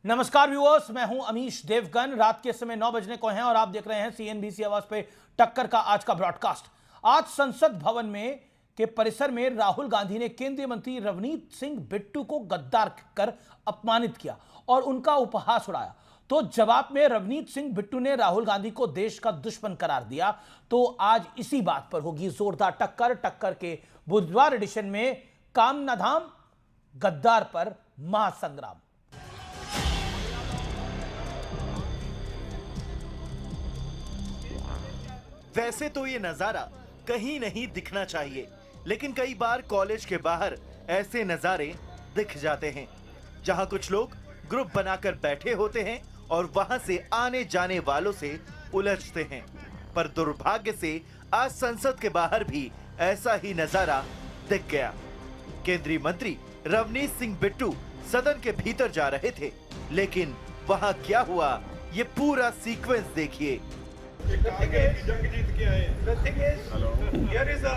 नमस्कार व्यूअर्स, मैं हूं अमीश देवगन। रात के समय 9 बजने को हैं और आप देख रहे हैं सीएनबीसी आवाज पे टक्कर का आज का ब्रॉडकास्ट। आज संसद भवन में के परिसर में राहुल गांधी ने केंद्रीय मंत्री रवनीत सिंह बिट्टू को गद्दार कर अपमानित किया और उनका उपहास उड़ाया। तो जवाब में रवनीत सिंह बिट्टू ने राहुल गांधी को देश का दुश्मन करार दिया। तो आज इसी बात पर होगी जोरदार टक्कर। टक्कर के बुधवार एडिशन में काम ना धाम, गद्दार पर महासंग्राम। वैसे तो ये नजारा कहीं नहीं दिखना चाहिए, लेकिन कई बार कॉलेज के बाहर ऐसे नजारे दिख जाते हैं जहां कुछ लोग ग्रुप बनाकर बैठे होते हैं और वहां से आने जाने वालों से उलझते हैं। पर दुर्भाग्य से आज संसद के बाहर भी ऐसा ही नजारा दिख गया। केंद्रीय मंत्री रवनीत सिंह बिट्टू सदन के भीतर जा रहे थे, लेकिन वहां क्या हुआ ये पूरा सीक्वेंस देखिए। जंग जीत के आए। The thing is, here is a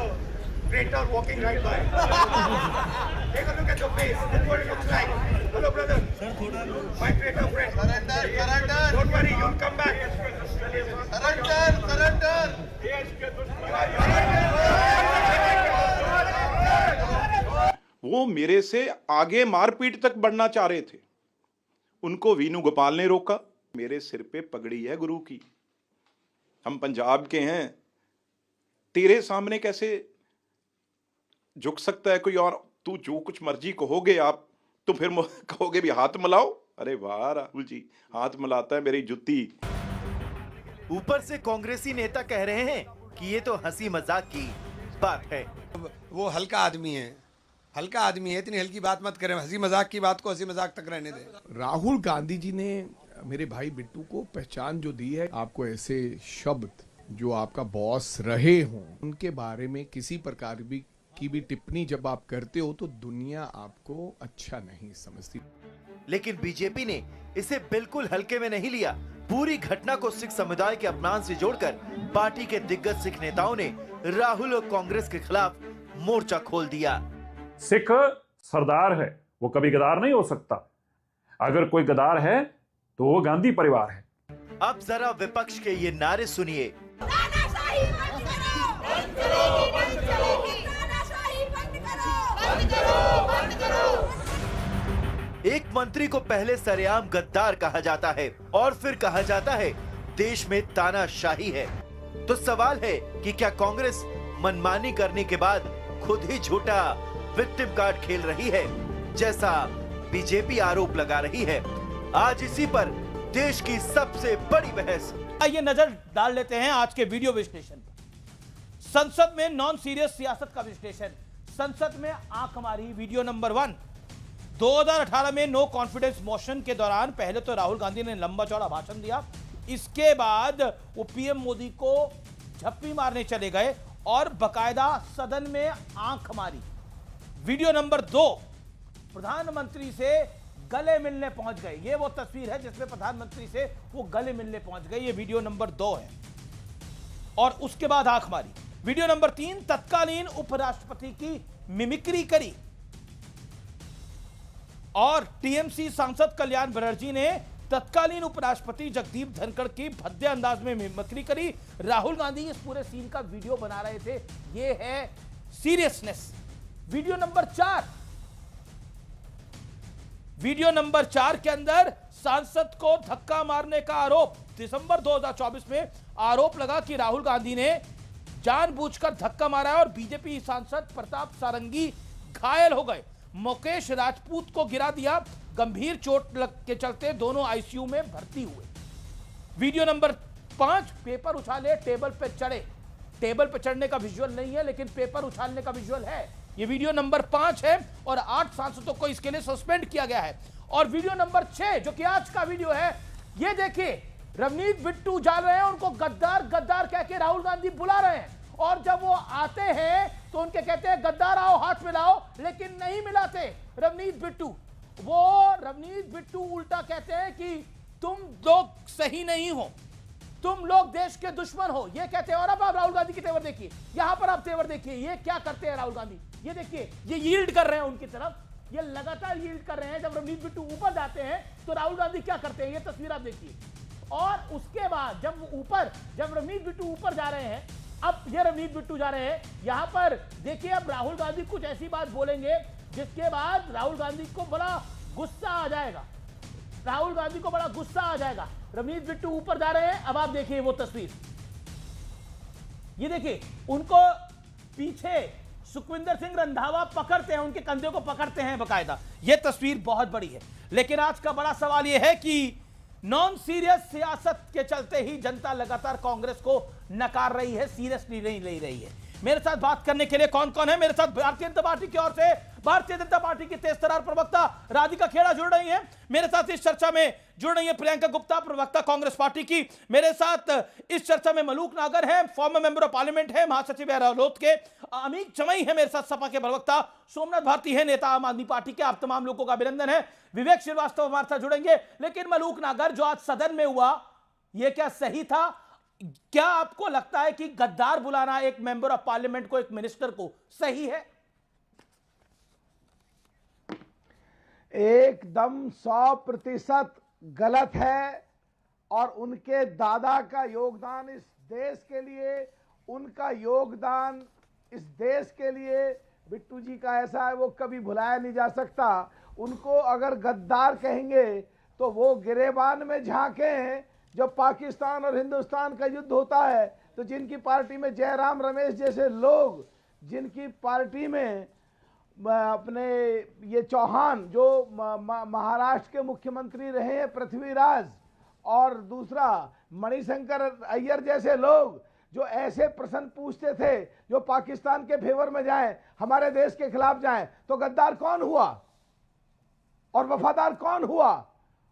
traitor walking right by. Take a look at your face. That's what it looks like. Hello, brother. My traitor friend. Surrender. Don't worry, you'll come back. Surrender. वो मेरे से आगे मारपीट तक बढ़ना चाह रहे थे। उनको वीनू गोपाल ने रोका। मेरे सिर पे पगड़ी है गुरु की, हम पंजाब के हैं, तेरे सामने कैसे झुक सकता है कोई और? तू जो कुछ मर्जी कहोगे आप, तो फिर कहोगे भी हाथ मिलाओ। अरे वाह राहुल जी, हाथ मिलाता है मेरी जुत्ती। ऊपर से कांग्रेसी नेता कह रहे हैं कि ये तो हंसी मजाक की बात है। वो हल्का आदमी है, हल्का आदमी है, इतनी हल्की बात मत करें। हंसी मजाक की बात को हंसी मजाक तक रहने दें। राहुल गांधी जी ने मेरे भाई बिट्टू को पहचान जो दी है, आपको ऐसे शब्द जो आपका बॉस रहे हों उनके बारे में किसी प्रकार की भी टिप्पणी जब आप करते हो तो दुनिया आपको अच्छा नहीं समझती। लेकिन बीजेपी ने इसे बिल्कुल हल्के में नहीं लिया। पूरी घटना को सिख समुदाय के अपमान से जोड़कर पार्टी के दिग्गज सिख नेताओं ने राहुल और कांग्रेस के खिलाफ मोर्चा खोल दिया। सिख सरदार है, वो कभी गद्दार नहीं हो सकता। अगर कोई गद्दार है तो वो गांधी परिवार है। अब जरा विपक्ष के ये नारे सुनिए। एक मंत्री को पहले सरेआम गद्दार कहा जाता है और फिर कहा जाता है देश में तानाशाही है। तो सवाल है कि क्या कांग्रेस मनमानी करने के बाद खुद ही झूठा विक्टिम कार्ड खेल रही है, जैसा बीजेपी आरोप लगा रही है। आज इसी पर देश की सबसे बड़ी बहस। आइए नजर डाल लेते हैं आज के वीडियो विश्लेषण पर। संसद में नॉन सीरियस सियासत का विश्लेषण, संसद में आंख हमारी। Video number 1। 2018 में नो कॉन्फिडेंस मोशन के दौरान पहले तो राहुल गांधी ने लंबा चौड़ा भाषण दिया, इसके बाद वो पीएम मोदी को झप्पी मारने चले गए और बकायदा सदन में आंख मारी। Video number 2। प्रधानमंत्री से गले मिलने पहुंच गए। ये वो तस्वीर है जिसमें प्रधानमंत्री से वो गले मिलने पहुंच गए। ये वीडियो नंबर 2 है और उसके बाद आंख मारी। Video number 3। तत्कालीन उपराष्ट्रपति की मिमिक्री करी और टीएमसी सांसद कल्याण बनर्जी ने तत्कालीन उपराष्ट्रपति जगदीप धनखड़ की भद्दे अंदाज में मिमिक्री करी। राहुल गांधी इस पूरे सीन का वीडियो बना रहे थे। ये है seriousness. Video number 4। Video number 4 के अंदर सांसद को धक्का मारने का आरोप। दिसंबर 2024 में आरोप लगा कि राहुल गांधी ने जानबूझकर धक्का मारा और बीजेपी सांसद प्रताप सारंगी घायल हो गए। मुकेश राजपूत को गिरा दिया। गंभीर चोट लग के चलते दोनों आईसीयू में भर्ती हुए। Video number 5। पेपर उछाले, टेबल पे चढ़े। टेबल पे चढ़ने का विजुअल नहीं है, लेकिन पेपर उछालने का विजुअल है। ये वीडियो नंबर 5 है और 8 सांसदों को इसके लिए सस्पेंड किया गया है। और वीडियो नंबर 6 जो कि आज का वीडियो है, ये देखिए रवनीत बिट्टू जा रहे हैं, उनको गद्दार गद्दार कह के राहुल गांधी बुला रहे हैं और जब वो आते हैं तो उनके कहते हैं गद्दार आओ हाथ मिलाओ, लेकिन नहीं मिलाते रवनीत बिट्टू। वो रवनीत बिट्टू उल्टा कहते हैं कि तुम लोग सही नहीं हो, तुम लोग देश के दुश्मन हो, ये कहते हैं। और अब आप राहुल गांधी की तेवर देखिए, यहां पर आप तेवर देखिए, ये क्या करते हैं राहुल गांधी। ये देखिए, ये यील्ड कर रहे हैं उनकी तरफ। ये लगातार यील्ड कर रहे हैं। जब रवनीत बिट्टू ऊपर जाते हैं तो राहुल गांधी क्या करते हैं, ये तस्वीर आप देखिए। और उसके बाद जब रवनीत बिट्टू ऊपर जा रहे हैं, अब ये रवनीत बिट्टू जा रहे हैं, यहां पर देखिए अब राहुल गांधी कुछ ऐसी बात बोलेंगे जिसके बाद राहुल गांधी को बड़ा गुस्सा आ जाएगा। रवनीत बिट्टू ऊपर जा रहे हैं, अब आप देखिए वो तस्वीर, ये देखिए उनको पीछे सुखविंदर सिंह रंधावा पकड़ते हैं, उनके कंधे को पकड़ते हैं बकायदा। यह तस्वीर बहुत बड़ी है। लेकिन आज का बड़ा सवाल यह है कि नॉन सीरियस सियासत के चलते ही जनता लगातार कांग्रेस को नकार रही है, सीरियसली नहीं ले रही है। मेरे साथ बात करने के लिए कौन कौन है? मेरे साथ भारतीय जनता पार्टी की ओर से भारतीय जनता पार्टी की तेज तर्रार प्रवक्ता राधिका खेड़ा जुड़ रही हैं। मेरे साथ इस चर्चा में जुड़ रही है प्रियंका गुप्ता, प्रवक्ता कांग्रेस पार्टी की। मेरे साथ इस चर्चा में मलूक नागर हैं, फॉर्मर मेंबर ऑफ पार्लियामेंट है, महासचिव है रालोद के। अमीक चमई है मेरे साथ, सपा के प्रवक्ता। सोमनाथ भारती है, नेता आम आदमी पार्टी के। आप तमाम लोगों का अभिनंदन है। विवेक श्रीवास्तव हमारे साथ जुड़ेंगे। लेकिन मलूक नागर, जो आज सदन में हुआ, यह क्या सही था? क्या आपको लगता है कि गद्दार बुलाना एक मेंबर ऑफ पार्लियामेंट को, एक मिनिस्टर को, सही है? एकदम 100% गलत है। और उनके दादा का योगदान इस देश के लिए, उनका योगदान इस देश के लिए, बिट्टू जी का ऐसा है, वो कभी भुलाया नहीं जा सकता। उनको अगर गद्दार कहेंगे तो वो गिरेबान में झांके। जब पाकिस्तान और हिंदुस्तान का युद्ध होता है तो जिनकी पार्टी में जयराम रमेश जैसे लोग, जिनकी पार्टी में अपने ये चौहान जो महाराष्ट्र के मुख्यमंत्री रहे हैं, पृथ्वीराज, और दूसरा मणिशंकर अय्यर जैसे लोग, जो ऐसे प्रश्न पूछते थे जो पाकिस्तान के फेवर में जाएं, हमारे देश के खिलाफ जाएं, तो गद्दार कौन हुआ और वफादार कौन हुआ?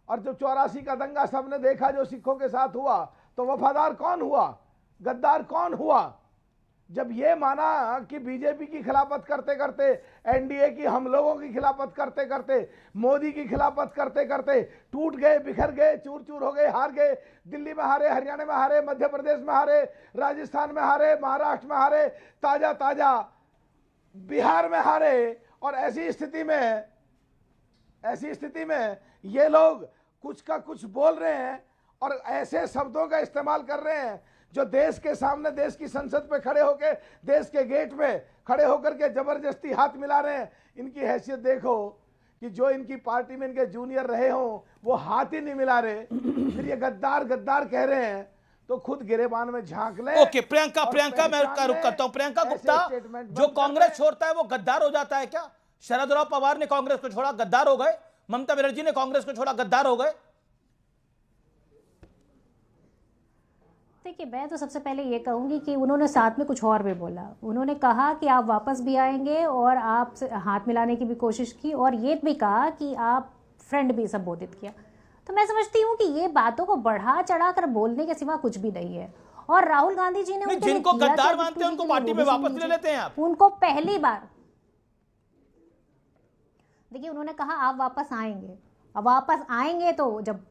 और जब 84 का दंगा सबने देखा जो सिखों के साथ हुआ, तो वफादार कौन हुआ, गद्दार कौन हुआ? जब ये माना कि बीजेपी की खिलाफत करते करते, एनडीए की, हम लोगों की खिलाफत करते करते, मोदी की खिलाफत करते करते टूट गए, बिखर गए, चूर चूर हो गए, हार गए। दिल्ली में हारे, हरियाणा में हारे, मध्य प्रदेश में हारे, राजस्थान में हारे, महाराष्ट्र में हारे, ताजा ताजा बिहार में हारे। और ऐसी स्थिति में ये लोग कुछ का कुछ बोल रहे हैं और ऐसे शब्दों का इस्तेमाल कर रहे हैं जो देश के सामने, देश की संसद पे खड़े होकर, देश के गेट पे खड़े होकर के जबरदस्ती हाथ मिला रहे हैं। इनकी हैसियत देखो कि जो इनकी पार्टी में इनके जूनियर रहे हों वो हाथ ही नहीं मिला रहे, फिर ये गद्दार गद्दार कह रहे हैं, तो खुद गिरेबान में झांक ले। ओके, प्रियंका मैं रुक करता हूं। प्रियंका गुप्ता, जो कांग्रेस छोड़ता है वो गद्दार हो जाता है क्या? शरद राव पवार ने कांग्रेस को छोड़ा, गद्दार हो गए। ममता बनर्जी ने कांग्रेस को छोड़ा, गद्दार हो गए। देखिए, मैं तो सबसे पहले ये कहूंगी कि उन्होंने साथ में कुछ और भी बोला। उन्होंने कहा कि आप वापस भी आएंगे और आप हाथ मिलाने की भी कोशिश की, और ये भी कहा कि आप फ्रेंड भी संबोधित किया। तो मैं समझती हूँ कि ये बातों को बढ़ा चढ़ा कर बोलने के सिवा कुछ भी नहीं है। और राहुल गांधी जी ने जिनको गद्दार मानते हैं उनको पार्टी में वापस ले लेते हैं आप। उनको पहली बार, देखिए, उन्होंने कहा आप वापस आएंगे। अब वापस आएंगे तो जब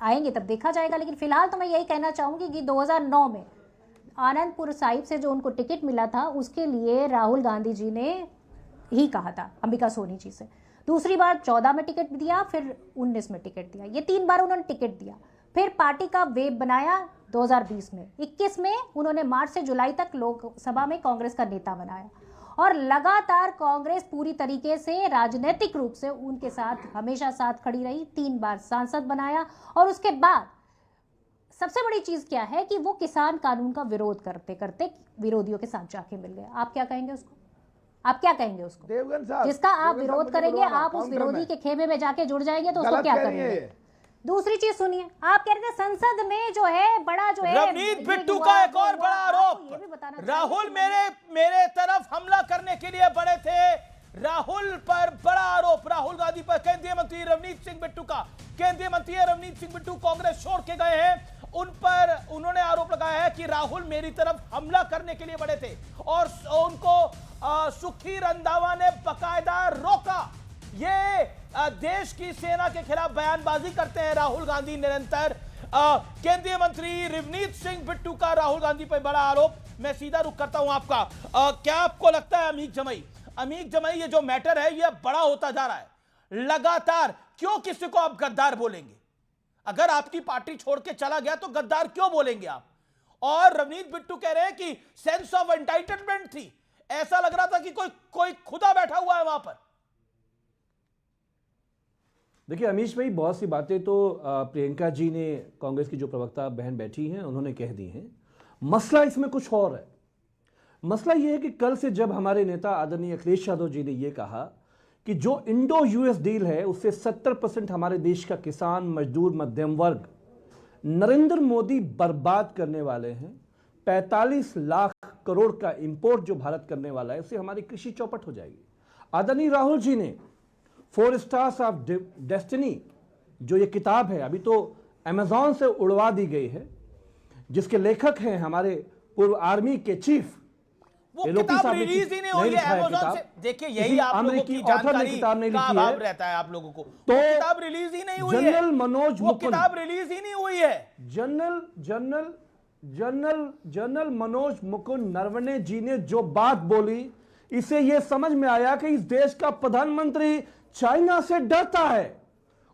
आएंगे तब देखा जाएगा। लेकिन फिलहाल तो मैं यही कहना चाहूंगी कि 2009 में आनंदपुर साहिब से जो उनको टिकट मिला था, उसके लिए राहुल गांधी जी ने ही कहा था अंबिका सोनी जी से। दूसरी बार 14 में टिकट दिया, फिर 19 में टिकट दिया। ये 3 बार उन्होंने टिकट दिया। फिर पार्टी का वेब बनाया 2020 में। 21 में उन्होंने मार्च से जुलाई तक लोकसभा में कांग्रेस का नेता बनाया। और लगातार कांग्रेस पूरी तरीके से राजनीतिक रूप से उनके साथ हमेशा साथ खड़ी रही। 3 बार सांसद बनाया। और उसके बाद सबसे बड़ी चीज क्या है कि वो किसान कानून का विरोध करते करते विरोधियों के साथ जाके मिल गए। आप क्या कहेंगे उसको? आप क्या कहेंगे उसको? देवगन साहब, जिसका आप विरोध करेंगे, आप उस विरोधी के खेमे में जाके जुड़ जाएंगे, तो उसको क्या करेंगे? दूसरी चीज सुनिए, आप कह रहे थे संसद में जो है बड़ा जो है रवनीत बिट्टू का एक और बड़ा आरोप, राहुल मेरे तरफ हमला करने के लिए बड़े थे। राहुल पर बड़ा आरोप, राहुल गांधी पर। केंद्रीय मंत्री रवनीत सिंह बिट्टू का, केंद्रीय मंत्री रवनीत सिंह बिट्टू कांग्रेस छोड़ के गए हैं। उन पर उन्होंने आरोप लगाया है कि राहुल मेरी तरफ हमला करने के लिए बड़े थे और उनको सुखी रंधावा ने बकायदा रोका। ये देश की सेना के खिलाफ बयानबाजी करते हैं राहुल गांधी निरंतर। केंद्रीय मंत्री रवनीत सिंह बिट्टू का राहुल गांधी पर बड़ा आरोप। मैं सीधा रुख करता हूं आपका। क्या आपको लगता है अमीक जमई, अमीक जमाई ये जो मैटर है ये बड़ा होता जा रहा है लगातार। क्यों किसी को आप गद्दार बोलेंगे? अगर आपकी पार्टी छोड़ के चला गया तो गद्दार क्यों बोलेंगे आप? और रवनीत बिट्टू कह रहे हैं कि सेंस ऑफ एंटाइटलमेंट थी, ऐसा लग रहा था कि कोई खुदा बैठा हुआ है वहां पर। देखिए अमीश भाई, बहुत सी बातें तो प्रियंका जी ने, कांग्रेस की जो प्रवक्ता बहन बैठी हैं, उन्होंने कह दी हैं। मसला इसमें कुछ और है। मसला यह है कि कल से जब हमारे नेता आदरणीय अखिलेश यादव जी ने यह कहा कि जो इंडो यूएस डील है उससे 70% हमारे देश का किसान, मजदूर, मध्यम वर्ग नरेंद्र मोदी बर्बाद करने वाले हैं, 45 लाख करोड़ का इंपोर्ट जो भारत करने वाला है उससे हमारी कृषि चौपट हो जाएगी। आदरणीय राहुल जी ने 4 स्टार्स ऑफ डेस्टिनी जो ये किताब है, अभी तो अमेजॉन से उड़वा दी गई है, जिसके लेखक हैं हमारे पूर्व आर्मी के चीफ, वो किताब रिलीज ही नहीं हुई है अमेज़न से। देखिए यही आप लोगों की जानकारी का अभाव रहता है आप लोगों को। तो किताब रिलीज ही नहीं हुई है। जनरल मनोज वो किताब रिलीज ही नहीं हुई है। जनरल मनोज मुकुंद नरवणे जी ने जो बात बोली, इसे यह समझ में आया कि इस देश का प्रधानमंत्री चाइना से डरता है।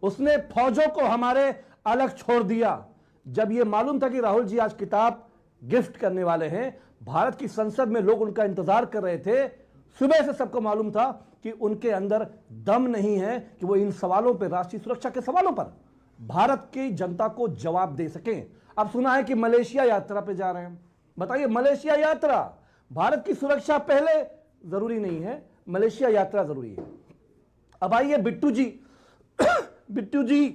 उसने फौजों को हमारे अलग छोड़ दिया। जब यह मालूम था कि राहुल जी आज किताब गिफ्ट करने वाले हैं, भारत की संसद में लोग उनका इंतजार कर रहे थे। सुबह से सबको मालूम था कि उनके अंदर दम नहीं है कि वो इन सवालों पर, राष्ट्रीय सुरक्षा के सवालों पर भारत की जनता को जवाब दे सकें। अब सुना है कि मलेशिया यात्रा पे जा रहे हैं। बताइए, मलेशिया यात्रा, भारत की सुरक्षा पहले जरूरी नहीं है, मलेशिया यात्रा जरूरी है। अब आइए बिट्टू जी बिट्टू जी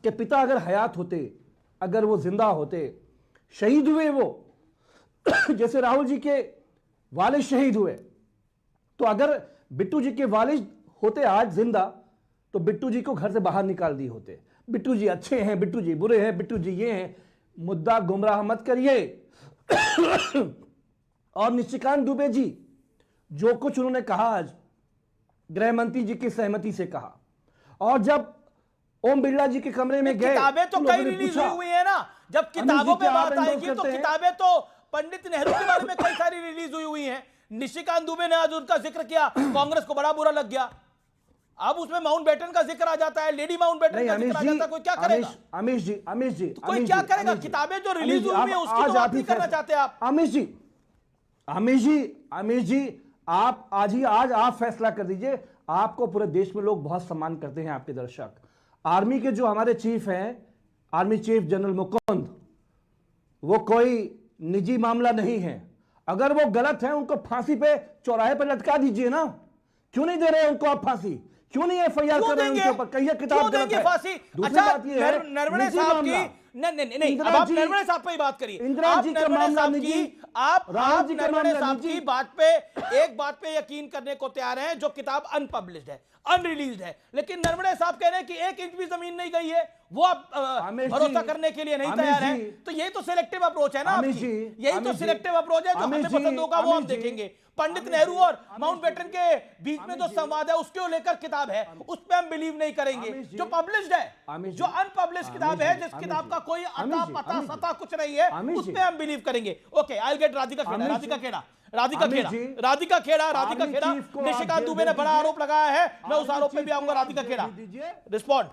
के पिता अगर हयात होते, अगर वो जिंदा होते, शहीद हुए वो जैसे राहुल जी के वालिद शहीद हुए, तो अगर बिट्टू जी के वालिद होते आज जिंदा तो बिट्टू जी को घर से बाहर निकाल दिए होते। बिट्टू जी अच्छे हैं, बिट्टू जी बुरे हैं, बिट्टू जी ये हैं। मुद्दा गुमराह मत करिए। और निशिकांत दुबे जी जो कुछ उन्होंने कहा आज गृह मंत्री जी की सहमति से कहा, और जब ओम बिरला जी के कमरे में गए, किताबें तो कई रिलीज हुई है ना। जब किताबों पे बात आएगी तो किताबें तो पंडित नेहरू के बारे में कई सारी रिलीज हुई हैं। निशिकांत दुबे ने आज उनका जिक्र किया, कांग्रेस को बड़ा बुरा लग गया। अब उसमें माउंटबेटन का जिक्र आ जाता है, लेडी माउंटबेटन का जिक्र आ जाता है। कोई क्या करेगा? अमीश जी कोई क्या करेगा? किताबें जो रिलीज हुई है उसकी तो बात नहीं करना चाहते आप। अमीश जी आज आप फैसला कर दीजिए। आपको पूरे देश में लोग बहुत सम्मान करते हैं, आपके दर्शक। आर्मी के जो हमारे चीफ हैं, आर्मी चीफ जनरल मुकुंद, वो कोई निजी मामला नहीं है। अगर वो गलत है उनको फांसी पे चौराहे पर लटका दीजिए ना। क्यों नहीं दे रहे उनको आप फांसी? क्यों नहीं एफआईआर कर रहे हैं उनके ऊपर? कहिए किताब गलत है। फांसी? दूसरी बात ये है, नरवणे साहब की नहीं, अब आप नरवणे साहब पे ही बात करिए। इंदिरा जी का मामला निजी, आप नरवणे साहब की बात पे, एक बात पे यकीन करने को तैयार हैं जो किताब अनपब्लिश्ड है, अनरिलीज्ड है, लेकिन नरवणे साहब कह रहे हैं कि 1 इंच भी जमीन नहीं गई है, वो आप भरोसा करने के लिए नहीं तैयार है। तो ये तो सिलेक्टिव अप्रोच है ना आपकी। यही तो सिलेक्टिव अप्रोच है। जो हमें पसंद होगा वो हम देखेंगे। पंडित नेहरू और माउंटबेटन के बीच में जो संवाद है उसको लेकर किताब है, उस पर हम बिलीव नहीं करेंगे। जो पब्लिश्ड है, जो अनपब्लिश्ड किताब है, जिस किताब का कोई अता पता सता कुछ नहीं है, उस पर हम बिलीव करेंगे। Okay, I will get Radhika Khera. Nishikant Dubey ने बड़ा आरोप लगाया है, मैं उस आरोप पे भी आऊंगा। राधिका खेड़ा, रिस्पॉन्ड।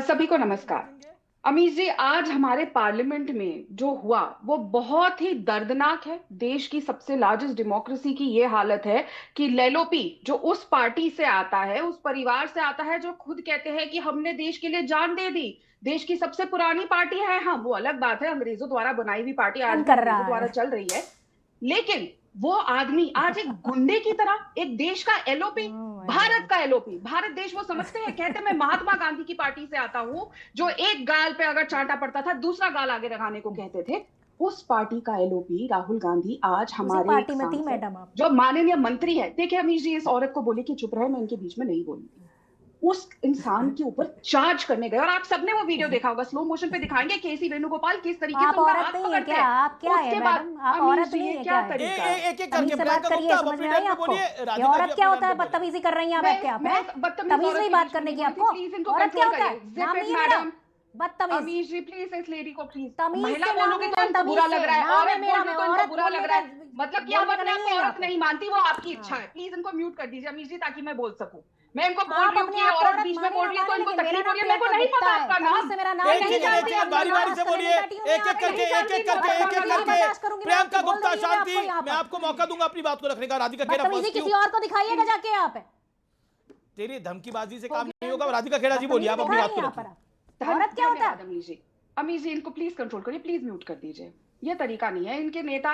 सभी को नमस्कार। अमीश जी, आज हमारे पार्लियामेंट में जो हुआ वो बहुत ही दर्दनाक है। देश की सबसे लार्जेस्ट डेमोक्रेसी की ये हालत है कि लेलोपी जो उस पार्टी से आता है, उस परिवार से आता है जो खुद कहते हैं कि हमने देश के लिए जान दे दी, देश की सबसे पुरानी पार्टी है। हाँ, वो अलग बात है, अंग्रेजों द्वारा बनाई हुई पार्टी आज अंग्रेजों द्वारा चल रही है, लेकिन वो आदमी आज एक गुंडे की तरह एक देश का एलओपी, भारत का एलओपी, भारत देश वो समझते हैं, कहते मैं महात्मा गांधी की पार्टी से आता हूं, जो एक गाल पे अगर चांटा पड़ता था दूसरा गाल आगे लगाने को कहते थे। उस पार्टी का एलओपी राहुल गांधी आज हमारे पार्टी में थी मैडम आप, जो माननीय मंत्री है। देखिए अमीश जी, इस औरत को बोले कि चुप रहे, मैं इनके बीच में नहीं बोलूंगी। उस इंसान के ऊपर चार्ज करने गए, और आप सबने वो वीडियो देखा होगा, स्लो मोशन पे दिखाएंगे केसी वेणुगोपाल किस तरीके से उनका हाथ पकड़ते हैं। आप क्या है मैडम? आप औरत नहीं है क्या? एक करके बात करिए, समझ में आई आपको? ये औरत क्या होता है? बदतमीजी कर रही हैं आप बैठ के। आप तमीज नहीं बात करने की आपको? औरत क्या होता है? नाम नहीं है मेरा, बदतमीज। अमीश जी प्लीज इस लेडी को प्लीज, तमीज महिला से बोलोगे नाम तो इनको बुरा लग रहा है, नाम औरत मेरा, बोलोगे तो औरत इनको बुरा लग रहा है, बोलने मतलब कि आप बोलने का अपने आप नहीं को है औरत यहाँ पे। नहीं मानती, वो आपकी इच्छा है। प्लीज इनको म्यूट कर दीजिए अमीश जी, ताकि मैं बोल सकूं। मैं इनको बोल आप रही हूँ अपने कि आप को औरत औरत बीच में माने बोल ना रही है तो माने, इनको लेकिन तकलीफ मेरा हो रही है। मेरे को नाम नहीं प्रियंका पता गुप्ता आपका है, नाम। तमीज से मेरा नाम एक नहीं एक है। एक एक बारी बारी से बोलिए, एक एक करके एक एक करके प्रियंका गुप्ता शांति, मैं आपको मौका दूंगा अपनी बात को रखने का। राधिका खेड़ा बदतमीजी किसी और को दिखाइएगा जाके यहाँ पे। तेरी धमकीबाजी से काम नहीं होगा। राधिका खेड़ा जी बोलिए, आप अपनी बात को रखिए। औरत क्या होता है? अमीश जी इनको प्लीज कंट्रोल करिए, प्लीज म्यूट कर दीजिए। ये तरीका नहीं है। इनके नेता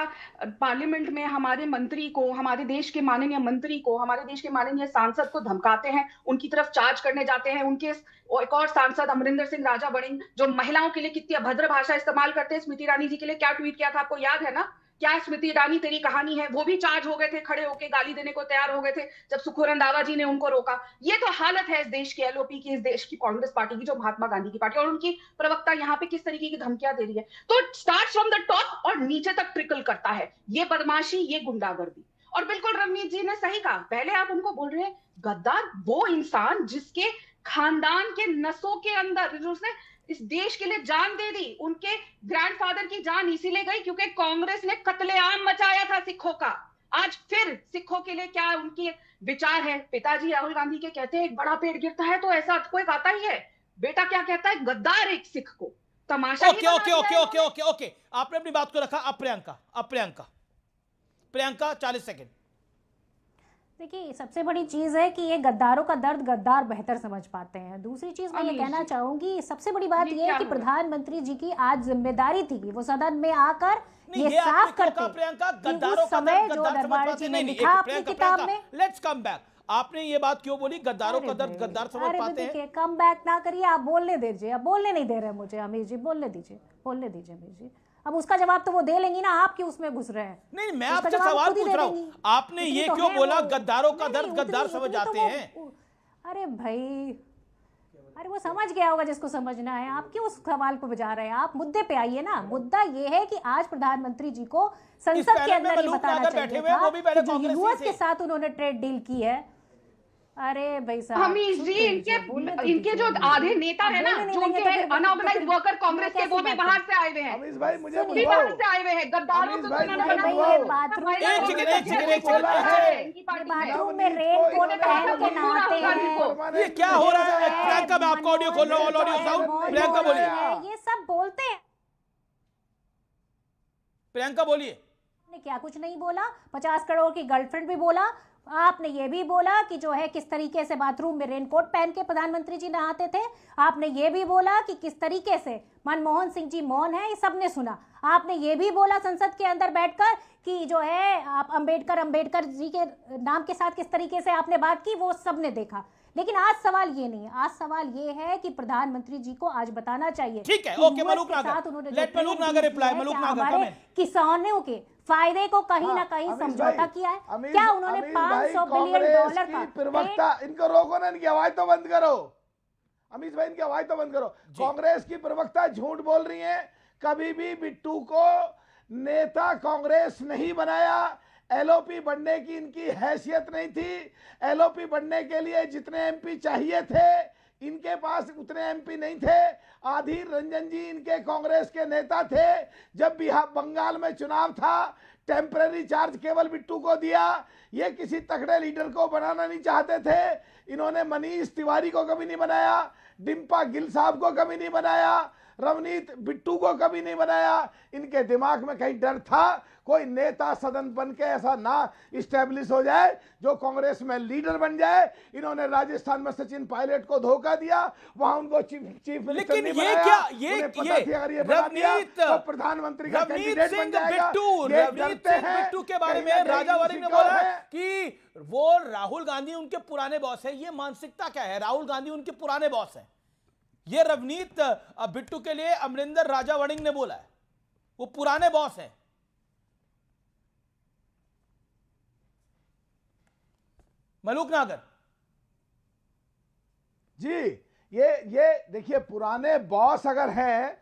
पार्लियामेंट में हमारे मंत्री को, हमारे देश के माननीय मंत्री को, हमारे देश के माननीय सांसद को धमकाते हैं, उनकी तरफ चार्ज करने जाते हैं। उनके एक और सांसद अमरिंदर सिंह राजा वड़िंग, जो महिलाओं के लिए कितनी अभद्र भाषा इस्तेमाल करते हैं, स्मृति ईरानी जी के लिए क्या ट्वीट किया था आपको याद है ना? क्या स्मृति ईरानी तेरी कहानी है, वो भी चार्ज हो गए थे, खड़े होकर गाली देने को तैयार हो गए थे जब सुखू रंधावा जी ने उनको रोका। ये तो हालत है इस देश की, एलओपी की, इस देश की कांग्रेस पार्टी की, जो महात्मा गांधी की पार्टी, और उनकी प्रवक्ता यहाँ पे किस तरीके की धमकियां दे रही है। तो स्टार्ट फ्रॉम द टॉप और नीचे तक ट्रिकल करता है ये बदमाशी, ये गुंडागर्दी। और बिल्कुल रवनीत जी ने सही कहा, पहले आप उनको बोल रहे हैं गद्दार, वो इंसान जिसके खानदान के नसों के अंदर, उसने इस देश के लिए जान दे दी। उनके ग्रैंडफादर की जान इसीलिए गई क्योंकि कांग्रेस ने कत्लेआम मचाया था सिखों का। आज फिर सिखों के लिए क्या उनके विचार है? पिताजी राहुल गांधी के कहते हैं एक बड़ा पेड़ गिरता है तो ऐसा कोई गाता ही है। बेटा क्या कहता है? गद्दार एक सिख को तमाशा। Okay okay okay okay okay okay, आपने अपनी बात को रखा। अब प्रियंका 40 सेकंड। देखिए, सबसे बड़ी चीज़ है कि ये गद्दारों का दर्द गद्दार बेहतर समझ पाते हैं। दूसरी चीज़ मैं ये कहना चाहूंगी, सबसे बड़ी बात ये है कि प्रधानमंत्री जी की आज जिम्मेदारी थी कि वो सदन में आकर ये साफ करते प्रियंका कि गद्दारों उस समय जो दरबार जी ने लिखा अपनी किताब में। Let's come back. आपने ये बात क्यों बोली, गद्दारों का दर्द गद्दार समझ पाते हैं? देखिए, कम बैक ना करिए, आप बोलने दीजिए। अब बोलने नहीं दे रहे मुझे अमीर जी, बोलने दीजिए अमीर जी। अब उसका जवाब तो वो दे लेंगी ना, आप क्यों उसमें घुस रहे हैं? नहीं, मैं आपसे सवाल पूछ रहा हूँ, आपने ये क्यों बोला गद्दारों का दर्द गद्दार समझ जाते हैं? अरे भाई, अरे वो समझ गया होगा जिसको समझना है। आप क्यों उस सवाल को बजा रहे हैं? आप मुद्दे पे आइए ना। मुद्दा ये है कि आज प्रधानमंत्री जी को संसद के अंदर ये बताना चाहिए था कि जो यूएस के साथ उन्होंने ट्रेड डील की है। अरे भाई साहब, अमीश जी, इनके जो आधे नेता है ना, जो उनके अनऑर्गेनाइज्ड वर्कर कांग्रेस के, वो भी बाहर से आए हुए हैं। अमीश भाई मुझे बाहर से आए हुए हैं, गद्दारों को बाथरूम में रेनकोट पहन के नहाते हैं। ये क्या हो रहा है? प्रियंका, मैं आपका ऑडियो खोल रहा हूँ, ऑडियो साउंड। प्रियंका बोलिए। ये सब बोलते हैं। प्रियंका बोलिए। क्या कुछ नहीं बोला, 50 करोड़ की गर्लफ्रेंड भी बोला। आपने ये भी बोला कि जो है किस तरीके से बाथरूम में रेनकोट पहन के प्रधानमंत्री जी नहाते थे। आपने ये भी बोला कि किस तरीके से मनमोहन सिंह जी मौन है, ये सबने सुना। आपने ये भी बोला संसद के अंदर बैठकर कि जो है आप अंबेडकर जी के नाम के साथ किस तरीके से आपने बात की, वो सबने देखा। लेकिन आज सवाल ये नहीं है, आज सवाल ये है कि प्रधानमंत्री जी को आज बताना चाहिए। ठीक है, ओके, मलूक नागर रिप्लाई। मलूक नागर, किसानों के फायदे को कहीं ना कहीं समझौता किया है क्या? उन्होंने 500 बिलियन डॉलर का प्रवक्ता, इनको रोको ना, इनकी आवाज तो बंद करो। अमीश भाई, इनकी आवाज तो बंद करो। कांग्रेस की प्रवक्ता झूठ बोल रही है। कभी भी बिट्टू को नेता कांग्रेस नहीं बनाया। एलओपी बनने की इनकी हैसियत नहीं थी। एलओपी बनने के लिए जितने एमपी चाहिए थे, इनके पास उतने एमपी नहीं थे। आधीर रंजन जी इनके कांग्रेस के नेता थे। जब बिहार बंगाल में चुनाव था, टेम्पररी चार्ज केवल बिट्टू को दिया। ये किसी तगड़े लीडर को बनाना नहीं चाहते थे। इन्होंने मनीष तिवारी को कभी नहीं बनाया, डिम्पा गिल साहब को कभी नहीं बनाया, रवनीत बिट्टू को कभी नहीं बनाया। इनके दिमाग में कहीं डर था कोई नेता सदन बन के ऐसा ना इस्टेब्लिश हो जाए जो कांग्रेस में लीडर बन जाए। इन्होंने राजस्थान में सचिन पायलट को धोखा दिया, वहां उनको चीफ मिनिस्टर नहीं बनाया। उन्हें पता थी अगर ये बना दिया तो प्रधानमंत्री का कैंडिडेट बन जाएगा। बिट्टू के बारे में राजा वड़िंग ने बोला कि वो राहुल गांधी उनके पुराने बॉस है। ये मानसिकता क्या है? राहुल गांधी उनके पुराने बॉस है। ये रवनीत बिट्टू के लिए अमरिंदर राजा वड़िंग ने बोला है, वो पुराने बॉस है। मलूक नागर जी, ये देखिए, पुराने बॉस अगर हैं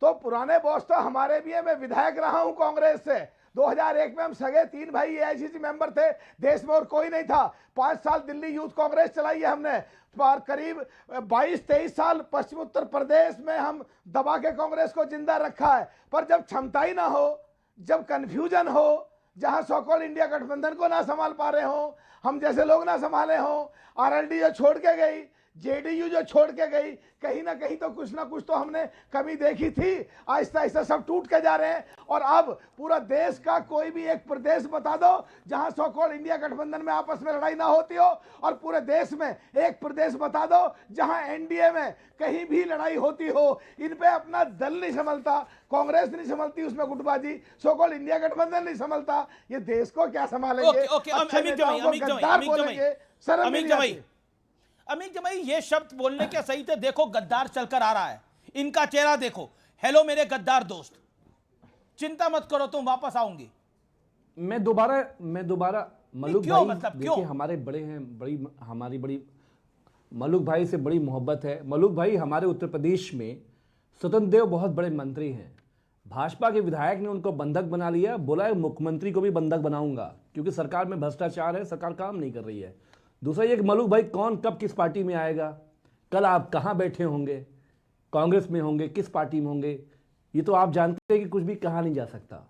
तो पुराने बॉस तो हमारे भी है। मैं विधायक रहा हूं कांग्रेस से, 2001 में हम सगे 3 भाई एआईसीसी मेंबर थे, देश में और कोई नहीं था। 5 साल दिल्ली यूथ कांग्रेस चलाई है हमने, और करीब 22-23 साल पश्चिम उत्तर प्रदेश में हम दबा के कांग्रेस को जिंदा रखा है। पर जब क्षमता ही ना हो, जब कंफ्यूजन हो, जहां सो-कॉल्ड इंडिया गठबंधन को ना संभाल पा रहे हो, हम जैसे लोग ना संभाले हो, आरएलडी जो छोड़ के गई, जेडीयू जो छोड़ के गई, कहीं ना कहीं तो कुछ ना कुछ तो हमने कमी देखी थी। आहिस्ता आहिस्ता सब टूट के जा रहे हैं। और अब पूरा देश का कोई भी एक प्रदेश बता दो जहां सो-कॉल्ड इंडिया गठबंधन में आपस में लड़ाई ना होती हो, और पूरे देश में एक प्रदेश बता दो जहां एनडीए में कहीं भी लड़ाई होती हो। इन पे अपना दल नहीं संभलता, कांग्रेस नहीं संभलती, उसमें गुटबाजी, सो-कॉल्ड इंडिया गठबंधन नहीं संभलता। ये देश को क्या संभालेंगे? अमित जमाई, ये शब्द बोलने के सही थे। देखो गद्दार चलकर आ रहा है, इनका चेहरा देखो। हेलो मेरे गद्दार दोस्त, चिंता मत करो, तुम वापस आऊंगी। मैं दोबारा मलुक क्यों? भाई, मतलब देखिए हमारे बड़े हैं, हमारी बड़ी मलुक भाई से बड़ी मोहब्बत है। मलुक भाई हमारे उत्तर प्रदेश में स्वतंत्र देव बहुत बड़े मंत्री हैं। भाजपा के विधायक ने उनको बंधक बना लिया, बोला है मुख्यमंत्री को भी बंधक बनाऊंगा, क्योंकि सरकार में भ्रष्टाचार है, सरकार काम नहीं कर रही है। दूसरा ये कि मलुक भाई कौन कब किस पार्टी में आएगा, कल आप कहाँ बैठे होंगे, कांग्रेस में होंगे, किस पार्टी में होंगे, ये तो आप जानते हैं कि कुछ भी कहा नहीं जा सकता।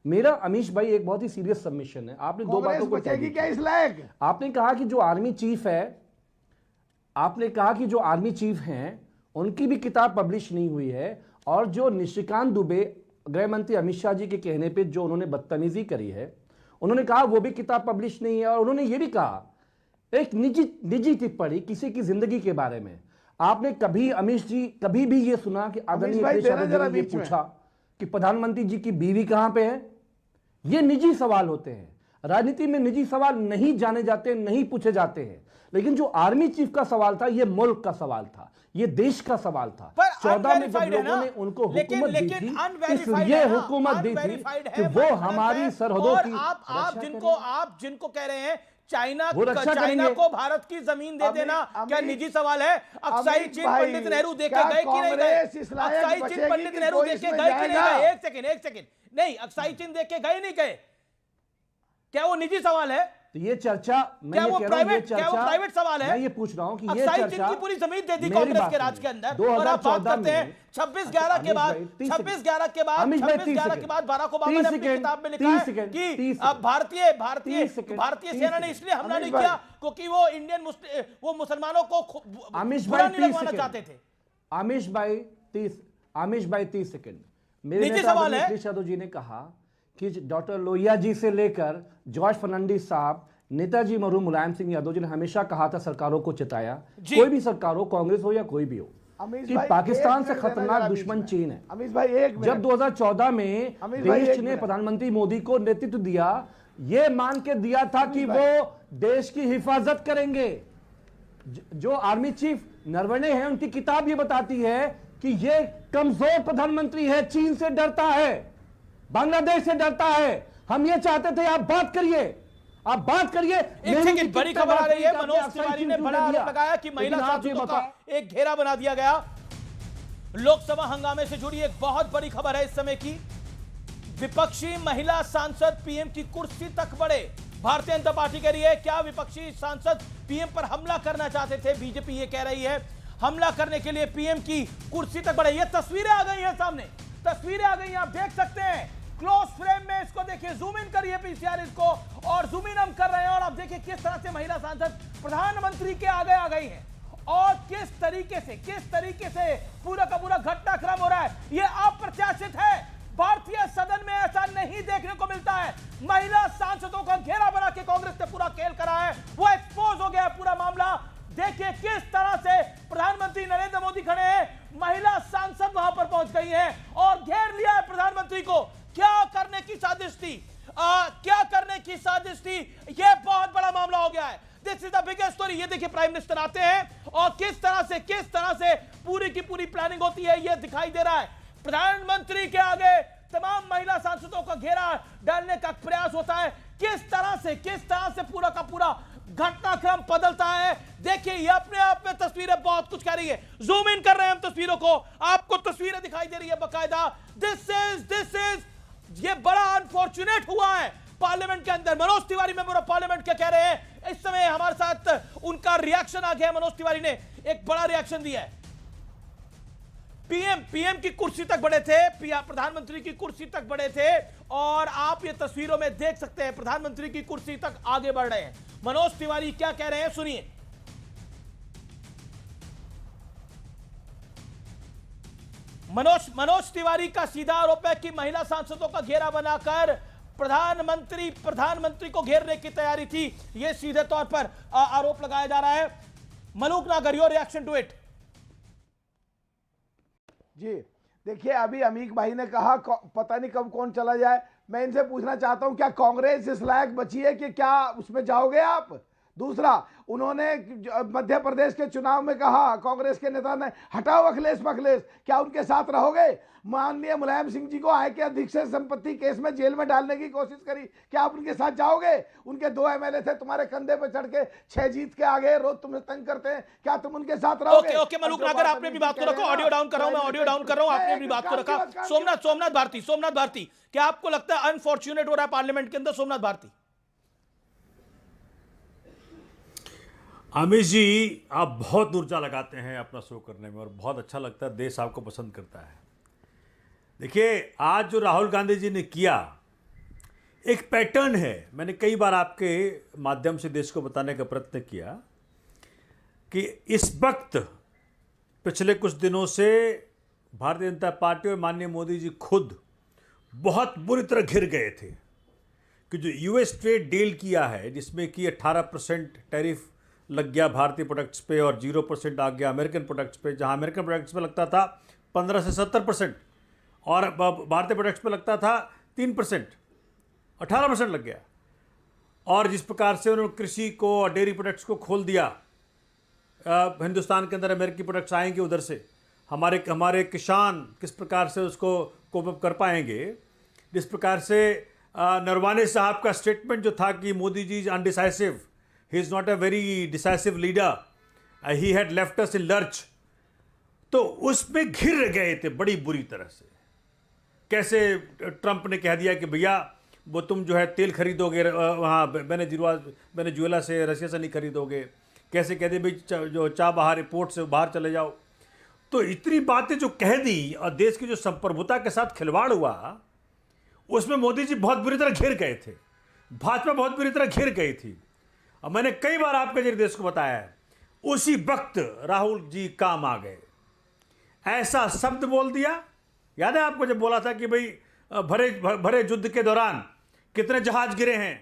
मेरा अमीश भाई एक बहुत ही सीरियस सबमिशन है। आपने दो बातों को क्या इस लायक? आपने कहा कि जो आर्मी चीफ है, आपने कहा कि जो आर्मी चीफ हैं उनकी भी किताब पब्लिश नहीं हुई है, और जो निशिकांत दुबे गृह मंत्री अमित शाह जी के कहने पे जो उन्होंने बदतमीजी करी है, उन्होंने कहा वो भी किताब पब्लिश नहीं है। और उन्होंने ये भी कहा एक निजी टिप्पणी किसी की जिंदगी के बारे में। आपने कभी अमित जी कभी भी ये सुना कि आदरणीय ने पूछा कि प्रधानमंत्री जी की बीवी कहां पे है? ये निजी सवाल होते हैं, राजनीति में निजी सवाल नहीं जाने जाते, नहीं पूछे जाते हैं। लेकिन जो आर्मी चीफ का सवाल था, ये मुल्क का सवाल था, ये देश का सवाल था। 14 में जब लोगों ने उनको हुकूमत दी थी, इसलिए हुकूमत दी थी कि वो हमारी सरहदों की आप जिनको कह रहे हैं चाइना को भारत की जमीन दे देना, क्या निजी सवाल है? अक्साई चीन पंडित नेहरू देखे गए कि नहीं गए? अक्साई चीन पंडित नेहरू देखे गए कि नहीं गए? एक सेकंड, नहीं, अक्साई चीन देखे गए नहीं गए, क्या वो निजी सवाल है? तो ये चर्चा क्या वो प्राइवेट सवाल है? मैं ये पूछ रहा हूं कि ये चर्चा की पूरी जमीन दे दी कांग्रेस के राज के अंदर, और आप बात करते हैं 26/11 के बाद 26/11 के बाद बाराक ओबामा ने अपनी किताब में लिखा है कि भारतीय सेना ने इसलिए हमला नहीं किया क्योंकि वो मुसलमानों को बुरा नहीं लगवाना चाहते थे। आमिश भाई 30 सेकंड। निजी सवाल है। यादव जी ने कहा कि डॉक्टर लोहिया जी से लेकर जॉर्ज फर्नांडिस साहब, नेताजी मरहूम मुलायम सिंह यादव जी ने हमेशा कहा था, सरकारों को चिताया, कोई भी सरकार हो, कांग्रेस हो या कोई भी हो, कि पाकिस्तान से खतरनाक दुश्मन चीन है। अमीश भाई एक जब 2014 में देश ने प्रधानमंत्री मोदी को नेतृत्व दिया, ये मान के दिया था कि वो देश की हिफाजत करेंगे। जो आर्मी चीफ नरवणे हैं, उनकी किताब ये बताती है कि ये कमजोर प्रधानमंत्री है, चीन से डरता है, बांग्लादेश से डरता है। हम ये चाहते थे आप बात करिए। एक बड़ी खबर आ रही है, मनोज तिवारी ने बड़ा आरोप लगाया कि महिला सांसदों का एक घेरा बना दिया गया। लोकसभा हंगामे से जुड़ी एक बहुत बड़ी खबर है इस समय की। विपक्षी महिला सांसद पीएम की कुर्सी तक बढ़े। भारतीय जनता पार्टी कह रही है क्या विपक्षी सांसद पीएम पर हमला करना चाहते थे? बीजेपी ये कह रही है हमला करने के लिए पीएम की कुर्सी तक बढ़े। ये तस्वीरें आ गई हैं सामने, तस्वीरें आ गई हैं, आप देख सकते हैं क्लोज फ्रेम में। इसको देखिए, जूम इन करिए पीसीआर इसको, और जूम इन हम कर रहे हैं, और आप देखिए किस तरह से महिला सांसद प्रधानमंत्री के आगे आ गई हैं, और किस तरीके से पूरा का पूरा घटनाक्रम हो रहा है। ये अप्रत्याशित है, भारतीय सदन में ऐसा नहीं देखने को मिलता है। महिला सांसदों का घेरा बना के कांग्रेस ने पूरा खेल करा है, वो एक्सपोज हो गया है पूरा मामला। देखिए किस तरह से प्रधानमंत्री नरेंद्र मोदी खड़े हैं, महिला सांसद वहां पर पहुंच गई हैं और घेर लिया है प्रधानमंत्री को। क्या करने की साजिश थी? यह बहुत बड़ा मामला हो गया है। This is the biggest story. ये देखिए प्राइम मिनिस्टर आते हैं और किस तरह से पूरी की पूरी प्लानिंग होती है, यह दिखाई दे रहा है। प्रधानमंत्री के आगे तमाम महिला सांसदों का घेरा डालने का प्रयास होता है। किस तरह से पूरा का पूरा घटनाक्रम बदलता है। देखिए ये अपने आप में तस्वीरें बहुत कुछ कह रही है। जूम इन कर रहे हैं हम तस्वीरों को, आपको तस्वीरें दिखाई दे रही है बकायदा। दिस इज ये बड़ा अनफॉर्चुनेट हुआ है पार्लियामेंट के अंदर। Manoj Tiwari member of parliament क्या कह रहे हैं इस समय हमारे साथ, उनका रिएक्शन आ गया। मनोज तिवारी ने एक बड़ा रिएक्शन दिया है। पीएम की कुर्सी तक बढ़े थे, प्रधानमंत्री की कुर्सी तक बढ़े थे, और आप ये तस्वीरों में देख सकते हैं प्रधानमंत्री की कुर्सी तक आगे बढ़ रहे हैं। मनोज तिवारी क्या कह रहे हैं सुनिए। मनोज तिवारी का सीधा आरोप है कि महिला सांसदों का घेरा बनाकर प्रधानमंत्री को घेरने की तैयारी थी। यह सीधे तौर पर आरोप लगाया जा रहा है। मलूक नागर, योर रिएक्शन टू इट। जी देखिए, अभी अमीक भाई ने कहा पता नहीं कब कौन चला जाए। मैं इनसे पूछना चाहता हूं क्या कांग्रेस इस लायक बची है कि क्या उसमें जाओगे आप? दूसरा, उन्होंने मध्य प्रदेश के चुनाव में कहा, कांग्रेस के नेता ने, हटाओ अखिलेश मखिलेश, क्या उनके साथ रहोगे? माननीय मुलायम सिंह जी को आय के अधिक से संपत्ति केस में जेल में डालने की कोशिश करी, क्या आप उनके साथ जाओगे? उनके 2 एमएलए थे तुम्हारे कंधे पे चढ़ के 6 जीत के आगे, रोज तुम्हें तंग करते हैं, क्या तुम उनके साथ रहोगे? ओके मलूक नागर, आपने भी बात को रखो। ऑडियो डाउन कर रहा हूं मैं, ऑडियो डाउन कर रहा हूं, आपने भी बात को रखा। सोमनाथ भारती, क्या आपको लगता है अनफॉर्चुनेट हो रहा है पार्लियामेंट के अंदर? सोमनाथ भारती। अमित जी, आप बहुत ऊर्जा लगाते हैं अपना शो करने में और बहुत अच्छा लगता है, देश आपको पसंद करता है। देखिए, आज जो राहुल गांधी जी ने किया एक पैटर्न है। मैंने कई बार आपके माध्यम से देश को बताने का प्रयत्न किया कि इस वक्त पिछले कुछ दिनों से भारतीय जनता पार्टी और माननीय मोदी जी खुद बहुत बुरी तरह घिर गए थे कि जो यूएस ट्रेड डील किया है, जिसमें कि 18% टैरिफ लग गया भारतीय प्रोडक्ट्स पे और 0% आ गया अमेरिकन प्रोडक्ट्स पे, जहां अमेरिकन प्रोडक्ट्स पे लगता था 15 से 70% और भारतीय प्रोडक्ट्स पे लगता था 3%, 18% लग गया। और जिस प्रकार से उन्होंने कृषि को और डेयरी प्रोडक्ट्स को खोल दिया, हिंदुस्तान के अंदर अमेरिकी प्रोडक्ट्स आएंगे, उधर से हमारे किसान किस प्रकार से उसको कोप अप कर पाएंगे। जिस प्रकार से नरवाने साहब का स्टेटमेंट जो था कि Modi ji is undecisive, he is not a very decisive leader, he had left us in lurch, तो उसमें घिर गए थे बड़ी बुरी तरह से। कैसे ट्रंप ने कह दिया कि भैया वो तुम जो है तेल खरीदोगे वहाँ वेनेजुएला से, रशिया से नहीं खरीदोगे। कैसे कह दिया भाई जो चाबहार पोर्ट से बाहर चले जाओ। तो इतनी बातें जो कह दी और देश की जो संप्रभुता के साथ खिलवाड़ हुआ, उसमें मोदी जी बहुत बुरी तरह घिर गए थे, भाजपा बहुत बुरी तरह घिर गई थी। और मैंने कई बार आपके जरिए देश को बताया है, उसी वक्त राहुल जी काम आ गए, ऐसा शब्द बोल दिया। याद है आपको जब बोला था कि भाई भरे युद्ध के दौरान कितने जहाज गिरे हैं।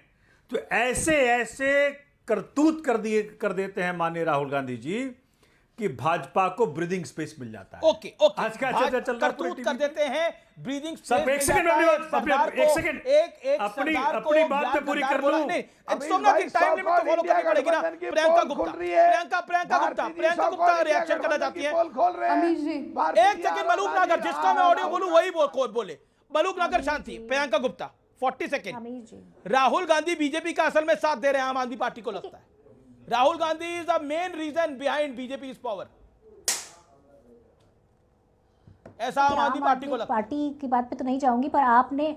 तो ऐसे करतूत कर देते हैं माननीय राहुल गांधी जी कि भाजपा को ब्रीदिंग स्पेस मिल जाता है। ओके आज क्या चल रहा है करतूत कर देते हैं, ब्रीदिंग स्पेस। सब एक सेकंड अपनी बात पे पूरी कर लूं। सोमनाथ की टाइम लिमिट तो फॉलो करनी पड़ेगी ना। प्रियंका गुप्ता रिएक्शन करना चाहती है। एक सेकंड मलूक नागर, जिसका मैं ऑडियो बोलूं वही बोले। मलूक नागर शांति। प्रियंका गुप्ता 40 सेकंड। राहुल गांधी बीजेपी का असल में साथ दे रहे हैं आम आदमी पार्टी को, लगता है Rahul Gandhi is the main reason behind BJP power, ऐसा आम आदमी पार्टी को लगता है। पार्टी की बात पे तो नहीं जाऊंगी, पर आपने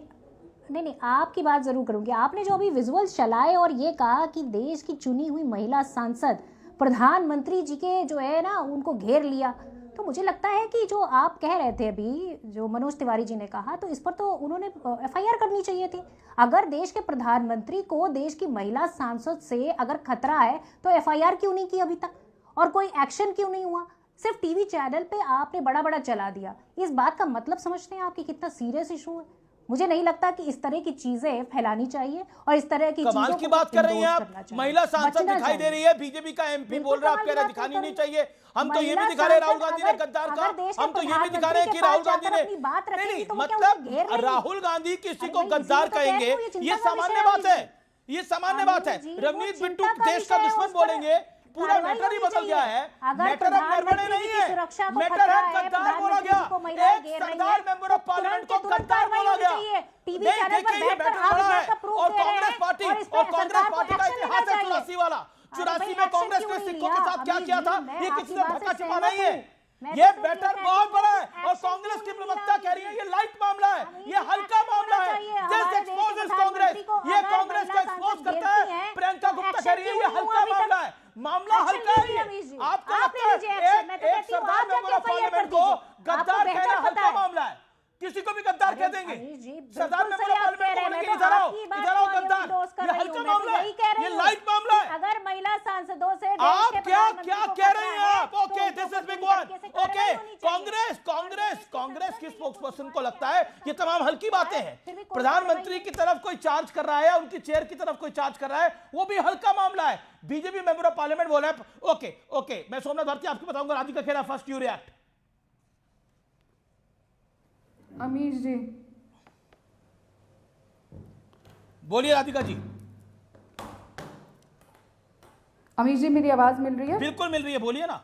नहीं आपकी बात जरूर करूंगी। आपने जो अभी विजुअल्स चलाए और ये कहा कि देश की चुनी हुई महिला सांसद प्रधानमंत्री जी के जो है ना उनको घेर लिया, तो मुझे लगता है कि जो आप कह रहे थे अभी, जो मनोज तिवारी जी ने कहा, तो इस पर तो उन्होंने एफआईआर करनी चाहिए थी। अगर देश के प्रधानमंत्री को देश की महिला सांसद से अगर खतरा है तो एफआईआर क्यों नहीं की अभी तक, और कोई एक्शन क्यों नहीं हुआ? सिर्फ टीवी चैनल पे आपने बड़ा चला दिया। इस बात का मतलब समझते हैं आप कि कितना सीरियस इशू है? मुझे नहीं लगता कि इस तरह की चीजें फैलानी चाहिए और इस तरह की कमाल की बात कर रही हैं आप। महिला सांसद दिखाई दे रही है, बीजेपी का एमपी बोल रहा है, आप कह रहे हैं दिखानी नहीं चाहिए। हम तो ये भी दिखा रहे राहुल गांधी ने गद्दार का, हम तो ये भी दिखा रहे हैं कि राहुल गांधी ने नहीं, मतलब राहुल गांधी किसी को गद्दार कहेंगे ये सामान्य बात है, ये सामान्य बात है। रवनीत बिट्टू देश का दुश्मन बोलेंगे, पूरा मैटर ही बदल गया है। मैटर अब नरवणे नहीं है, मैटर है गद्दार बोला गया। एक सरदार मेंबर ऑफ पार्लियामेंट को गद्दार बोला गया। नहीं देखिए ये मैटर बड़ा है, और कांग्रेस पार्टी का इतिहास है 84 वाला। 84 में कांग्रेस ने सिखों के साथ क्या किया था, ये किसी ने ढका छिपा नहीं है। ये मैटर बहुत बड़ा है, और कांग्रेस की प्रवक्ता कह रही है ये लाइट मामला है, ये हल्का मामला है। चाहिए। दिस हमारे एक्सपोजेस देश के कांग्रेस, प्रधानमंत्री को ये अगर कांग्रेस का महिला एक्सपोज सांसद करता है। गिरती हैं, प्रियंका तो गुप्ता एक्शन कह रही है क्यों ये नहीं हुआ हल्का अभी तक? मामला है, मामला एक्शन हल्का क्यों नहीं है। अमीश जी? आपको आप लगता ले लीजिए है एक्शन। मैं तो एक कहती हूँ सरदार आप जाके मेंबर ऑफ FIR कर पार्लियामेंट को दीजिए। गद्दार आपको बेहतर कहना पता हल्का है। मामला है, किसी को भी गद्दार कह देंगे। अमीश जी, सरदार बिल्कुल मेंबर सही ऑफ आप कह पार्लियामेंट रहे को हैं। बोलेंगे मैं तो इधर आओ, आपकी बात इधर आओ को गद्दार, endorse कर ये रही हूँ। हल्का मैं तो मामला यही कह है, रही ये हूँ लाइट मामला कि है। अगर महिला सांसदों से आप देश के क्या प्रधानमंत्री क्या को कह खतरा रही है, हैं आप? तो ओके, उनको दिस इज कुछ बिग भी वन। तरीके से ओके, कार्रवाई होनी चाहिए। कांग्रेस की स्पोक्सपर्सन को लगता है ये तमाम हल्की बातें हैं। फिर भी कोई प्रधानमंत्री की तरफ कोई चार्ज कर रहा है, उनकी चेयर की तरफ कोई चार्ज कर रहा है, वो भी हल्का मामला है। बीजेपी मेंबर ऑफ पार्लियामेंट बोला है। ओके ओके, मैं सोमनाथ भारती आपको बताऊंगा। राधिका खेरा, फर्स्ट यू रिएक्ट। अमीश जी, बोलिए राधिका जी। अमीश जी मेरी आवाज मिल रही है? बिल्कुल मिल रही है, बोलिए ना।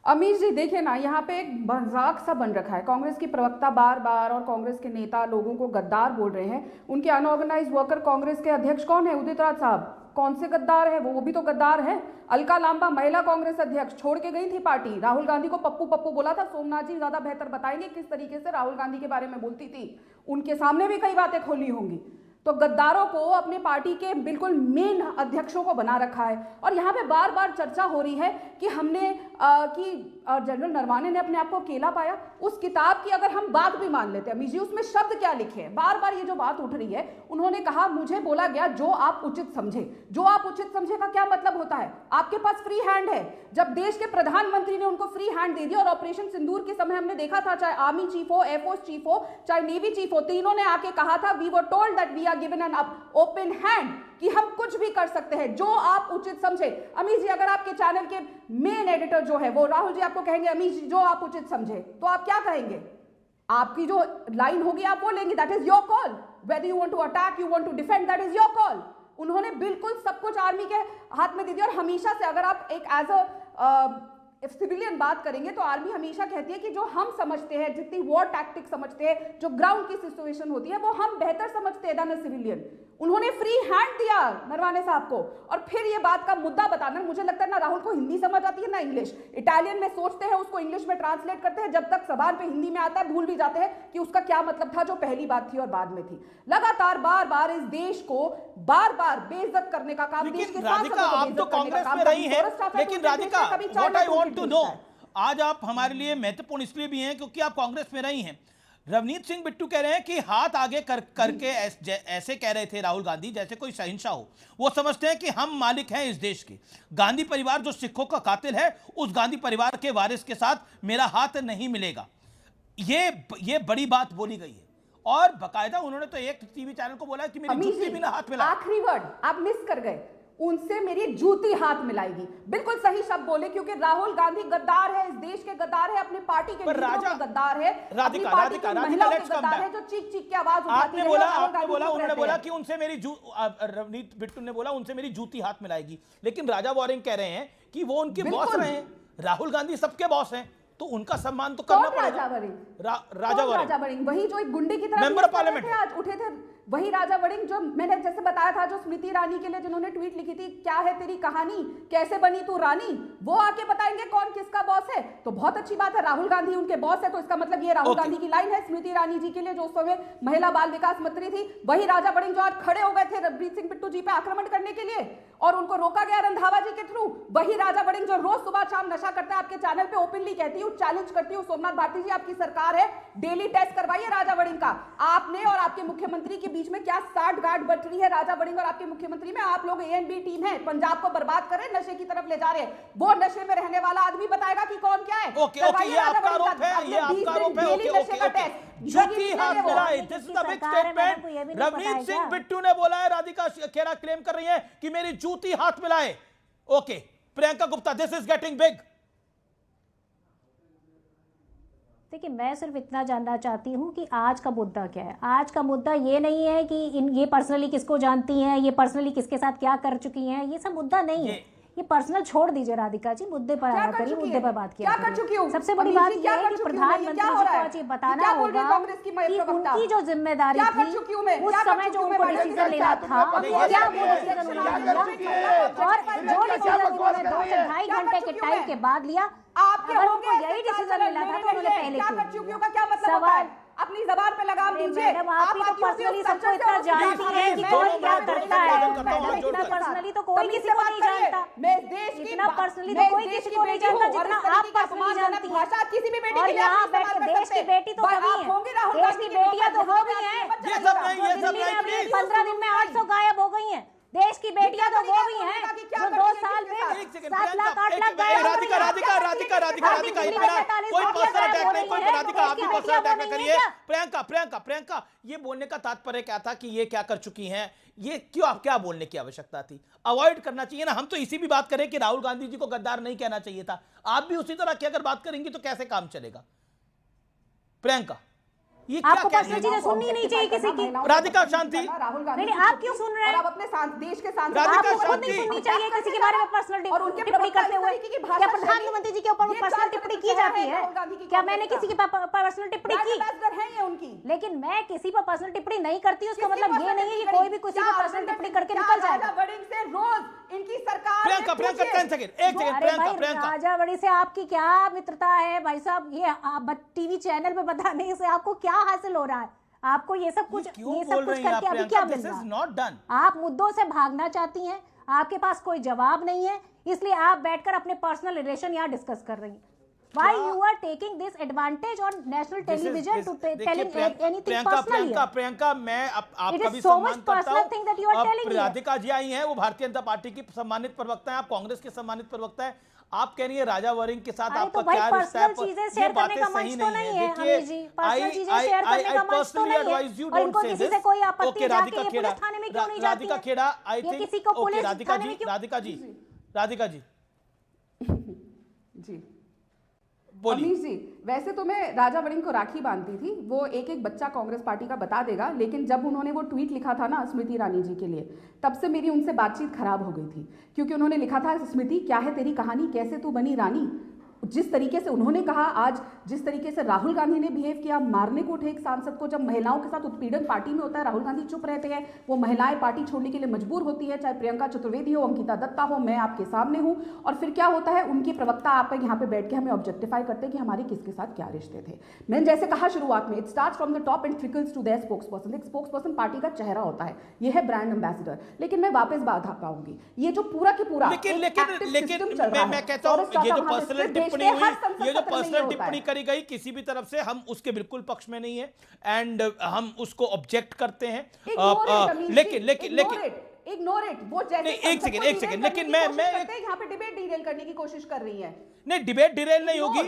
अमीश जी देखिए ना, यहाँ पे एक मजाक सा बन रखा है। कांग्रेस की प्रवक्ता बार बार और कांग्रेस के नेता लोगों को गद्दार बोल रहे हैं। उनके अनऑर्गेनाइज वर्कर कांग्रेस के अध्यक्ष कौन है? उदित राज साहब। कौन से गद्दार है वो भी तो गद्दार है। अलका लांबा महिला कांग्रेस अध्यक्ष छोड़ के गई थी पार्टी। राहुल गांधी को पप्पू पप्पू बोला था। सोमनाथ जी ज्यादा बेहतर बताएंगे किस तरीके से राहुल गांधी के बारे में बोलती थी। उनके सामने भी कई बातें खोली होंगी। तो गद्दारों को अपने पार्टी के बिल्कुल मेन अध्यक्षों को बना रखा है। और यहाँ पे बार बार चर्चा हो रही है कि हमने जनरल नरवाने ने अपने आप को अकेला पाया। उस किताब की अगर हम बात भी मान लेते हैं अमीश जी, उसमें शब्द क्या लिखे हैं? बार बार ये जो बात उठ रही है, उन्होंने कहा मुझे बोला गया जो आप उचित समझे। जो आप उचित समझे का क्या मतलब होता है? आपके पास फ्री हैंड है। जब देश के प्रधानमंत्री ने उनको फ्री हैंड दे दिया, और ऑपरेशन सिंदूर के समय हमने देखा था, चाहे आर्मी चीफ हो, एयरफोर्स चीफ हो, चाहे नेवी चीफ हो, तीनों ने आके कहा था we were told that we are given an open hand, कि हम कुछ भी कर सकते हैं जो आप उचित समझे। अमीश जी, अगर आपके चैनल के मेन एडिटर जो है वो राहुल जी आपको कहेंगे अमीश जी जो आप उचित समझे, तो आप क्या कहेंगे? आपकी जो लाइन होगी आप वो लेंगे। That is your call. Whether you want to attack, you want to defend, that is your call. उन्होंने बिल्कुल सब कुछ आर्मी के हाथ में दे दिया। और हमेशा से अगर आप एक एज अ सिविलियन बात करेंगे तो आर्मी हमेशा कहती है कि जो हम समझते हैं, जितनी वॉर टैक्टिक समझते हैं, जो ग्राउंड की सिचुएशन होती है, वो हम बेहतर समझते हैं देन सिविलियन। उन्होंने फ्री हैंड दिया नरवाने साहब को। और फिर ये बात का मुद्दा बताना, मुझे लगता है ना राहुल को हिंदी समझ आती है ना इंग्लिश। इटालियन में सोचते हैं, उसको इंग्लिश में ट्रांसलेट करते हैं, जब तक जबान पे हिंदी में आता है भूल भी जाते हैं कि उसका क्या मतलब था जो पहली बात थी और बाद में थी। लगातार बार बार इस देश को बार बार बेइज्जत करने का काम, देश के राधिका आप तो कांग्रेस में रही हैं, लेकिन Radhika what I want to know, आज आप हमारे लिए महत्वपूर्ण इसलिए भी हैं क्योंकि आप कांग्रेस में रही हैं। रवनीत सिंह बिट्टू कह रहे हैं कि हाथ आगे करके ऐसे कह रहे थे राहुल गांधी जैसे कोई शहंशाह हो। वो समझते हैं कि हम मालिक हैं इस देश के। गांधी परिवार जो सिखों का कातिल है, उस गांधी परिवार के वारिस के साथ मेरा हाथ नहीं मिलेगा। ये बड़ी बात बोली गई है। और बाकायदा उन्होंने तो एक टीवी चैनल को बोला कि मेरी जूती भी ना हाथ मिला। आखिरी वर्ड आप मिस कर गए, उनसे मेरी जूती हाथ मिलाएगी। बिल्कुल सही शब्द बोले, क्योंकि राहुल गांधी गद्दार है, इस देश के गद्दार है, अपने पार्टी के लीडरों के गद्दार है, अपनी पार्टी की महिलाओं के गद्दार है, जो चीख चीख के आवाज उठाती है। उन्होंने बोला कि उनसे मेरी रवनीत बिट्टू ने बोला उनसे मेरी जूती हाथ मिलाएगी। लेकिन राजा वॉरिंग कह रहे हैं कि वो उनके बॉस रहे हैं। राहुल गांधी सबके बॉस हैं, तो उनका सम्मान तो करना पड़ेगा। राजा वड़िंग वही जो एक गुंडे की तरह मेंबर ऑफ पार्लियामेंट आज उठे थे, वही राजा वड़िंग जो मैंने जैसे बताया था, जो स्मृति ईरानी के लिए जिन्होंने ट्वीट लिखी थी, क्या है तेरी कहानी, कैसे बनी तू रानी, वो आके बताएंगे कौन किसका बॉस है। तो बहुत अच्छी बात है, राहुल गांधी उनके बॉस है, तो इसका मतलब ये राहुल गांधी की लाइन है स्मृति ईरानी जी के लिए, जो उस समय महिला बाल विकास मंत्री थी। वही राजा वड़िंग जो आज खड़े हो गए थे रवनीत सिंह बिट्टू जी पे आक्रमण करने के लिए, और उनको रोका गया रंधावा जी के थ्रू। वही राजा वड़िंग जो रोज सुबह शाम नशा करता है, आपके चैनल पे ओपनली कहती हूँ, चैलेंज करती हूँ, सोमनाथ भारती जी आपकी सरकार है, डेली टेस्ट करवाइए राजा वड़िंग का। आपने और आपके मुख्यमंत्री के बीच में क्या साठ गांठ बट रही है राजा वड़िंग और आपके मुख्यमंत्री में? आप लोग A&B टीम है, पंजाब को बर्बाद कर रहे, नशे की तरफ ले जा रहे हैं। वो नशे में रहने वाला आदमी बताएगा कि कौन क्या है। ओके, ये आपका आरोप है, ये आपका आरोप है। ओके, जूती हाथ मिलाए, this is the big statement. Ravneet Singh Bittu ने बोला है, राधिका खेरा क्लेम कर रही है कि मेरी जूती हाथ मिलाए। Okay, Priyanka Gupta, this is getting big. देखिए, मैं सिर्फ इतना जानना चाहती हूँ कि आज का मुद्दा क्या है। आज का मुद्दा ये नहीं है कि ये पर्सनली किसको जानती हैं, ये पर्सनली किसके साथ क्या कर चुकी हैं, ये सब मुद्दा नहीं है। ये पर्सनल छोड़ दीजिए राधिका जी, मुद्दे पर आना करिए, मुद्दे पर बात किया करिए। सबसे बड़ी बात यह है कि प्रधानमंत्री जी को आज ये बताना होगा कि उनकी जो जिम्मेदारी थी, उस समय जो उनको डिसीजन लेना था, क्या वो डिसीजन उन्होंने लिया, और जो डिसीजन उन्होंने 2 से 2.5 घंटे के टाइम के बाद लिया, आपके अगर उनको यही डिसीजन लेना था तो उन्होंने पहले क्यों? क्या मतलब होता है? अपनी जबान पे लगाम दीजिए। मैडम आप ही तो पर्सनली सबको इतना जानती हैं कि कौन क्या करता है। मैडम इतना पर्सनली तो कोई किसी को नहीं जानता। मैं देश की इतना पर्सनली तो कोई किसी को नहीं जानता जितना आप पर्सनली जानती हैं। भाषा किसी भी बेटी और के लिए यहाँ आप बैठ के देश की बेटी तो सभी है, देश की बेटियां तो वो भी हैं। दिल्ली में अभी 15 दिन में 800 गायब हो गई हैं। देश की बेटियां तो वो भी हैं जो 2 साल में 7 लाख 8 लाख गायब हो गई हैं। राधिका कोई पर्सनल अटैक नहीं, कोई राधिका आप भी पर्सनल अटैक न करिए। प्रियंका ये बोलने का तात्पर्य क्या था कि ये क्या कर चुकी हैं, ये क्यों आप क्या बोलने की आवश्यकता थी? अवॉइड करना चाहिए ना। हम तो इसी भी बात करें कि राहुल गांधी जी को गद्दार नहीं कहना चाहिए था। आप भी उसी तरह की अगर बात करेंगी तो कैसे काम चलेगा? प्रियंका ये आपको पर्सनल चीजें सुननी नहीं चाहिए किसी की। राधिका शांति, राहुल गांधी नहीं आप क्यों सुन रहे हैं? आप अपने देश के सांसद आपको खुद नहीं सुननी चाहिए किसी के बारे में पर्सनल टिप्पणी करते हुए। क्या प्रधानमंत्री जी के ऊपर पर्सनल टिप्पणी की जाती है? क्या मैंने किसी की पर्सनल टिप्पणी की? है ये उनकी। लेकिन मैं किसी पर पर्सनल टिप्पणी नहीं करती, उसका मतलब ये नहीं है कि कोई भी किसी पर पर्सनल टिप्पणी करके निकल जाएगा। राजावड़ी से रोज इनकी सरकार प्रियंका 10 सेकंड, एक सेकंड प्रियंका। राजावड़ी से आपकी क्या मित्रता है भाई साहब? ये टीवी चैनल पे बताने से आपको क्या हासिल हो रहा है? आपको ये सब कुछ करके अभी क्या मिल रहा है? आप मुद्दों से भागना चाहती हैं, आपके पास कोई जवाब नहीं है, इसलिए आप बैठकर अपने पर्सनल रिलेशन यहाँ डिस्कस कर रही हैं। Why you are taking this advantage on national television to telling anything personal here? Priyanka मैं आपका भी सम्मान करता हूँ। राधिका जी आई हैं, वो भारतीय जनता पार्टी की सम्मानित प्रवक्ता हैं, आप कांग्रेस के सम्मानित प्रवक्ता हैं। आप कह रही है राजा वरिंग के साथ आपका क्या रिश्ता है? ये बातें सही नहीं है। देखिए राधिका खेड़ा, आई थिंक राधिका जी जी अमीश जी, वैसे तो मैं राजा वरिंग को राखी बांधती थी, वो एक बच्चा कांग्रेस पार्टी का बता देगा, लेकिन जब उन्होंने वो ट्वीट लिखा था ना स्मृति ईरानी जी के लिए, तब से मेरी उनसे बातचीत खराब हो गई थी, क्योंकि उन्होंने लिखा था स्मृति क्या है तेरी कहानी, कैसे तू बनी रानी। जिस तरीके से उन्होंने कहा, आज जिस तरीके से राहुल गांधी ने बिहेव किया, मारने को उठे एक सांसद को। जब महिलाओं के साथ उत्पीड़न पार्टी में होता है, राहुल गांधी चुप रहते हैं, वो महिलाएं पार्टी छोड़ने के लिए मजबूर होती है, चाहे प्रियंका चतुर्वेदी हो, अंकिता दत्ता हो, मैं आपके सामने हूं। और फिर क्या होता है, उनके प्रवक्ता आप यहाँ पे बैठ के हमें ऑब्जेक्टिफाई करते हैं कि हमारे किसके साथ क्या रिश्ते थे। मैंने जैसे कहा शुरुआत में, it starts from the top and trickles to their spokesperson. एक स्पोक्सपर्सन पार्टी का चेहरा होता है, ये है ब्रांड एम्बेसडर। लेकिन मैं वापस बात आ पाऊंगी, ये जो पूरा के पूरा लेकिन मैं कहता हूं ये जो पर्सनल टिप्पणी हुई, ये जो पर्सनल टिप्पणी करी गई, किसी भी तरफ से हम उसके बिल्कुल पक्ष में नहीं है एंड हम उसको ऑब्जेक्ट करते हैं। लेकिन इग्नोर इट। वो जैसे एक सेकंड लेकिन मैं यहाँ पे डिबेट डिरेल करने की कोशिश कर रही है। नहीं, डिबेट डिरेल नहीं होगी।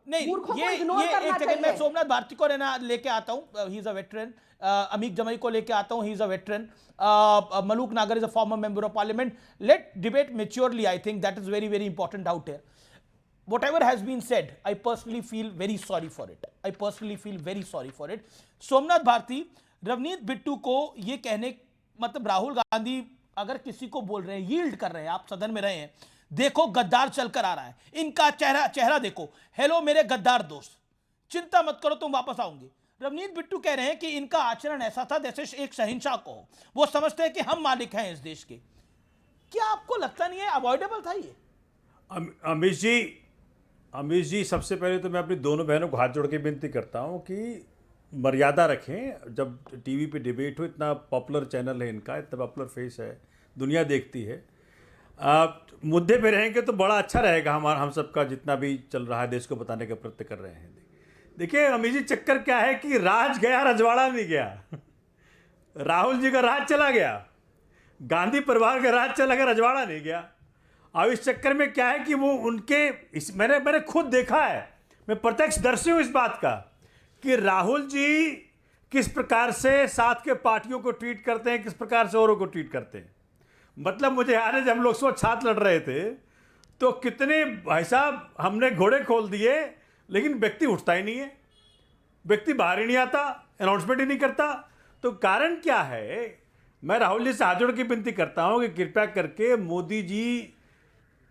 नहीं, ये एक सेकंड, मैं सोमनाथ भारती को लेके आता हूं, ही इज अ वेटरन। अमीक जमाई को लेके आता हूं, he is a veteran. Malook Nagar is a former member of parliament. Let debate maturely, I think that is very very important out here. Whatever has been said, I personally feel very sorry for it. Somnath Bharti, Ravneet Bittu को ये कहने, मतलब राहुल गांधी अगर किसी को बोल रहे हैं, यील्ड कर रहे हैं, आप सदन में रहे हैं, देखो गद्दार चलकर आ रहा है, इनका चेहरा देखो, हेलो मेरे गद्दार दोस्त, चिंता मत करो तुम वापस आओगे। रवनीत बिट्टू कह रहे हैं कि इनका आचरण ऐसा था जैसे एक शहंशाह को, वो समझते हैं कि हम मालिक हैं इस देश के। क्या आपको लगता नहीं है अवॉइडेबल था ये? अमीश जी, सबसे पहले तो मैं अपनी दोनों बहनों को हाथ जोड़ के विनती करता हूं कि मर्यादा रखें। जब टीवी पे डिबेट हो, इतना पॉपुलर चैनल है इनका, इतना पॉपुलर फेस है, दुनिया देखती है, मुद्दे पे रहेंगे तो बड़ा अच्छा रहेगा। हम सबका जितना भी चल रहा है देश को बताने का प्रयत्न कर रहे हैं। देखिए अमीश जी, चक्कर क्या है कि राज गया, रजवाड़ा नहीं गया। राहुल जी का राज चला गया, गांधी परिवार का राज चला गया, रजवाड़ा नहीं गया। अब इस चक्कर में क्या है कि वो उनके मैंने खुद देखा है, मैं प्रत्यक्षदर्शी हूं इस बात का, कि राहुल जी किस प्रकार से साथ के पार्टियों को ट्रीट करते हैं, किस प्रकार से औरों को ट्रीट करते हैं। मतलब मुझे याद है जब हम लोग स्वच्छ हाथ लड़ रहे थे तो कितने भाई साहब हमने घोड़े खोल दिए, लेकिन व्यक्ति उठता ही नहीं है, व्यक्ति बाहर ही नहीं आता, अनाउंसमेंट ही नहीं करता। तो कारण क्या है? मैं राहुल जी से हाथ जोड़ के विनती करता हूं कि कृपया करके मोदी जी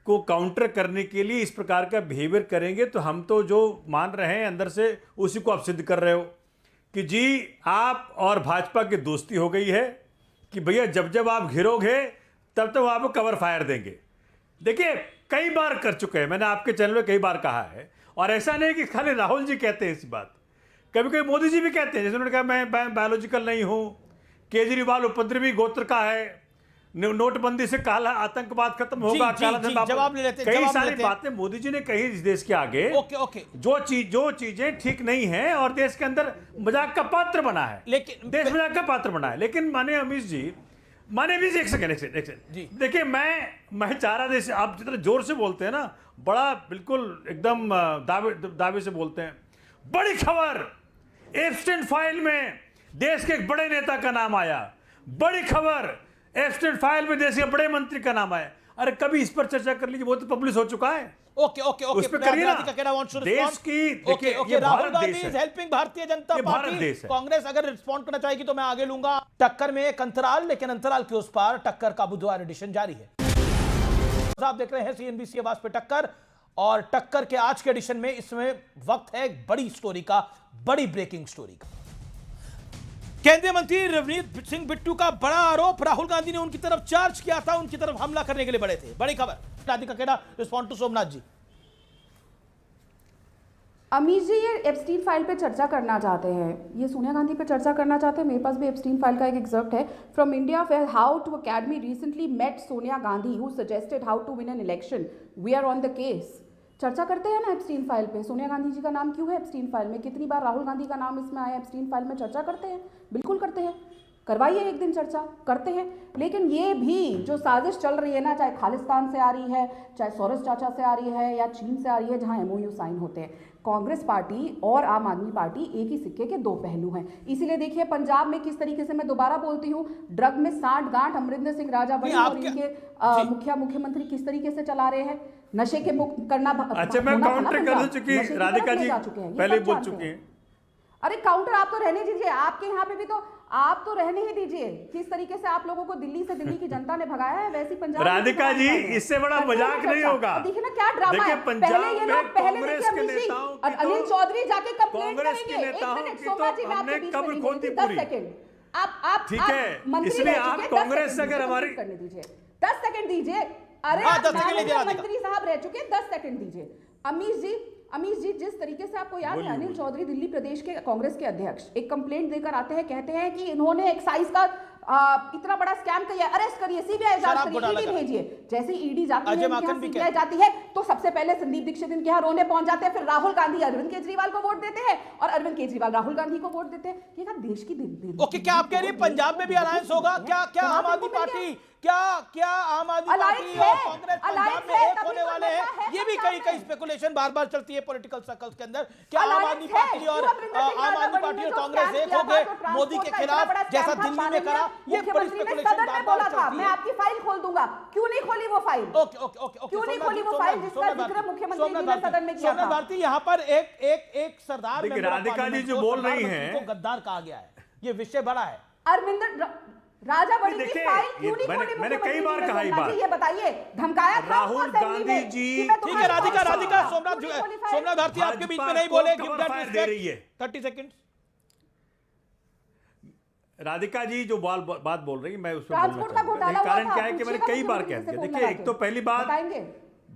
को काउंटर करने के लिए इस प्रकार का बिहेवियर करेंगे तो हम तो जो मान रहे हैं अंदर से उसी को आप सिद्ध कर रहे हो कि जी आप और भाजपा की दोस्ती हो गई है, कि भैया जब जब आप घिरोगे तब तक आपको कवर फायर देंगे। देखिए कई बार कर चुके हैं, मैंने आपके चैनल में कई बार कहा है, और ऐसा नहीं कि खाली राहुल जी कहते हैं इस बात, कभी कभी मोदी जी भी कहते हैं, जैसे उन्होंने कहा मैं बायोलॉजिकल नहीं हूं, केजरीवाल उपद्रवी गोत्र का है, नोटबंदी से काला आतंकवाद खत्म होगा, जवाब ले लेते, कई सारी बातें मोदी जी ने कही इस देश के आगे। ओके जो चीजें ठीक नहीं है और देश के अंदर मजाक का पात्र बना है, लेकिन देश मजाक का पात्र बना है। लेकिन माने अमित जी, एक सेकंड देखिए, मैं चाह रहा था, आप जितना जोर से बोलते हैं ना, बड़ा बिल्कुल एकदम दावे से बोलते हैं। बड़ी खबर, एप्स्टाइन फाइल में देश के एक बड़े नेता का नाम आया, बड़ी खबर, एप्स्टाइन फाइल में देश के बड़े मंत्री का नाम आया। अरे कभी इस पर चर्चा कर लीजिए, वो तो पब्लिश हो चुका है। ओके उस पे करिए ना। देश की देखिए, Rahul Gandhi is helping Bharatiya Janata party. Congress अगर रिस्पॉन्ड करना चाहेगी तो मैं आगे लूंगा। टक्कर में एक अंतराल, लेकिन अंतराल के उस पार टक्कर का बुधवार एडिशन जारी है। आप देख रहे हैं सीएनबीसी आवाज पे टक्कर, और टक्कर के आज के एडिशन में इसमें वक्त है एक बड़ी स्टोरी का, बड़ी ब्रेकिंग स्टोरी का। केंद्रीय मंत्री रवनीत सिंह बिट्टू का बड़ा आरोप, राहुल गांधी ने उनकी तरफ चार्ज किया था, उनकी तरफ हमला करने के लिए बढ़े थे। बड़ी खबर, राधिका खेड़ा रिस्पॉन्ड टू सोमनाथ जी। अमीर जी, ये एप्स्टीन फाइल पे चर्चा करना चाहते हैं, ये सोनिया गांधी पे चर्चा करना चाहते हैं। मेरे पास भी एप्स्टीन फाइल का एक एग्जर्प्ट है from India fair, how to academy recently met Sonia Gandhi who suggested how to win an election, we are on the case. चर्चा करते हैं ना एप्स्टीन फाइल पे, सोनिया गांधी जी का नाम क्यों है एप्स्टीन फाइल में, कितनी बार राहुल गांधी का नाम इसमें आया एप्स्टीन फाइल में, चर्चा करते हैं, बिल्कुल करते हैं, करवाइए एक दिन चर्चा, करते हैं। लेकिन ये भी जो साजिश चल रही है ना, चाहे खालिस्तान से आ रही है, चाहे सोरेस चाचा से आ रही है, या चीन से आ रही है, जहां एमओयू साइन होते हैं, कांग्रेस पार्टी और आम आदमी पार्टी एक ही सिक्के के दो पहलू हैं। इसीलिए देखिए पंजाब में किस तरीके से, मैं दोबारा बोलती हूँ, ड्रग में सांठ गांठ अमरिंदर सिंह राजा बड़ी और इनके मुख्यमंत्री किस तरीके से चला रहे हैं, नशे के मुक्त करना। अच्छा, मैं काउंटर कर चुकी, राधिका जी पहले बोल चुके हैं। अरे काउंटर आप तो रहने दीजिए, आपके यहाँ पे भी तो आप तो रहने ही दीजिए। किस तरीके से आप लोगों को दिल्ली से, दिल्ली की जनता ने भगाया है, वैसी पंजाब। राधिका जी, इससे बड़ा मजाक नहीं होगा। देखिए ना क्या ड्रामा है। पहले ये लोग, पहले देखिए अनिल चौधरी जाके कंप्लेंट करेंगे। एक मिनट सोमनाथ जी, मैं आपके बीच में 10 सेकंड, आप ठीक है, इसलिए आप कांग्रेस से अगर हमारी करने दीजिए, 10 सेकंड दीजिए। अरे मंत्री साहब रह चुके, 10 सेकंड दीजिए। अमीश जी, जिस तरीके से आपको याद है, अनिल चौधरी दिल्ली प्रदेश के कांग्रेस के अध्यक्ष एक कंप्लेंट देकर आते हैं, कहते हैं कि इन्होंने एक्साइज का इतना बड़ा स्कैम किया, अरेस्ट करिए, सीबीआई जांच करिए, ईडी भेजिए। जैसे ईडी जाती है, सीबीआई जाती है, तो सबसे पहले संदीप दीक्षित इनके यहाँ रोने पहुंच जाते हैं, फिर राहुल गांधी अरविंद केजरीवाल को वोट देते हैं और अरविंद केजरीवाल राहुल गांधी को वोट देते हैं। ये क्या देश की दिन। ओके, क्या आप कह रही है पंजाब में भी अलायंस होगा? क्या आम आदमी पार्टी, क्या आम आदमी पार्टी और कांग्रेस पंजाब में एक होने वाले हैं? ये भी कई स्पेकुलेशन बार चलती है पॉलिटिकल सर्कल्स के अंदर। क्या आम आदमी पार्टी और कांग्रेस एक हो गए मोदी के खिलाफ, जैसा दिल्ली में करा? ये बड़ी स्पेकुलेशन बार चलती है। मैं आपकी फाइल खोल दूंगा, क्यों नहीं खोली वो फाइल? ओके, क्यों नहीं खोली वो फाइल जिसका जिक्र मुख्यमंत्री जी ने सदन में किया था? भारती, यहाँ पर एक सरदार राधिका जी जो बोल रही हैं, को गद्दार कहा गया है, ये विषय बड़ा है। अरविंदर राजा बड़ी की फाइल क्यों नहीं खोली? मैंने कई बार कहा ये बात, ये बताइए, धमकाया था राहुल गांधी जी। ठीक है राधिका, सोमनाथ भारती आपके बीच में नहीं बोले, give that respect. 30 second. Radhika ji जो बात बोल रही है, मैं उसमें कारण क्या है कि मैंने कई बार कह दिया। देखिए, एक तो पहली बात,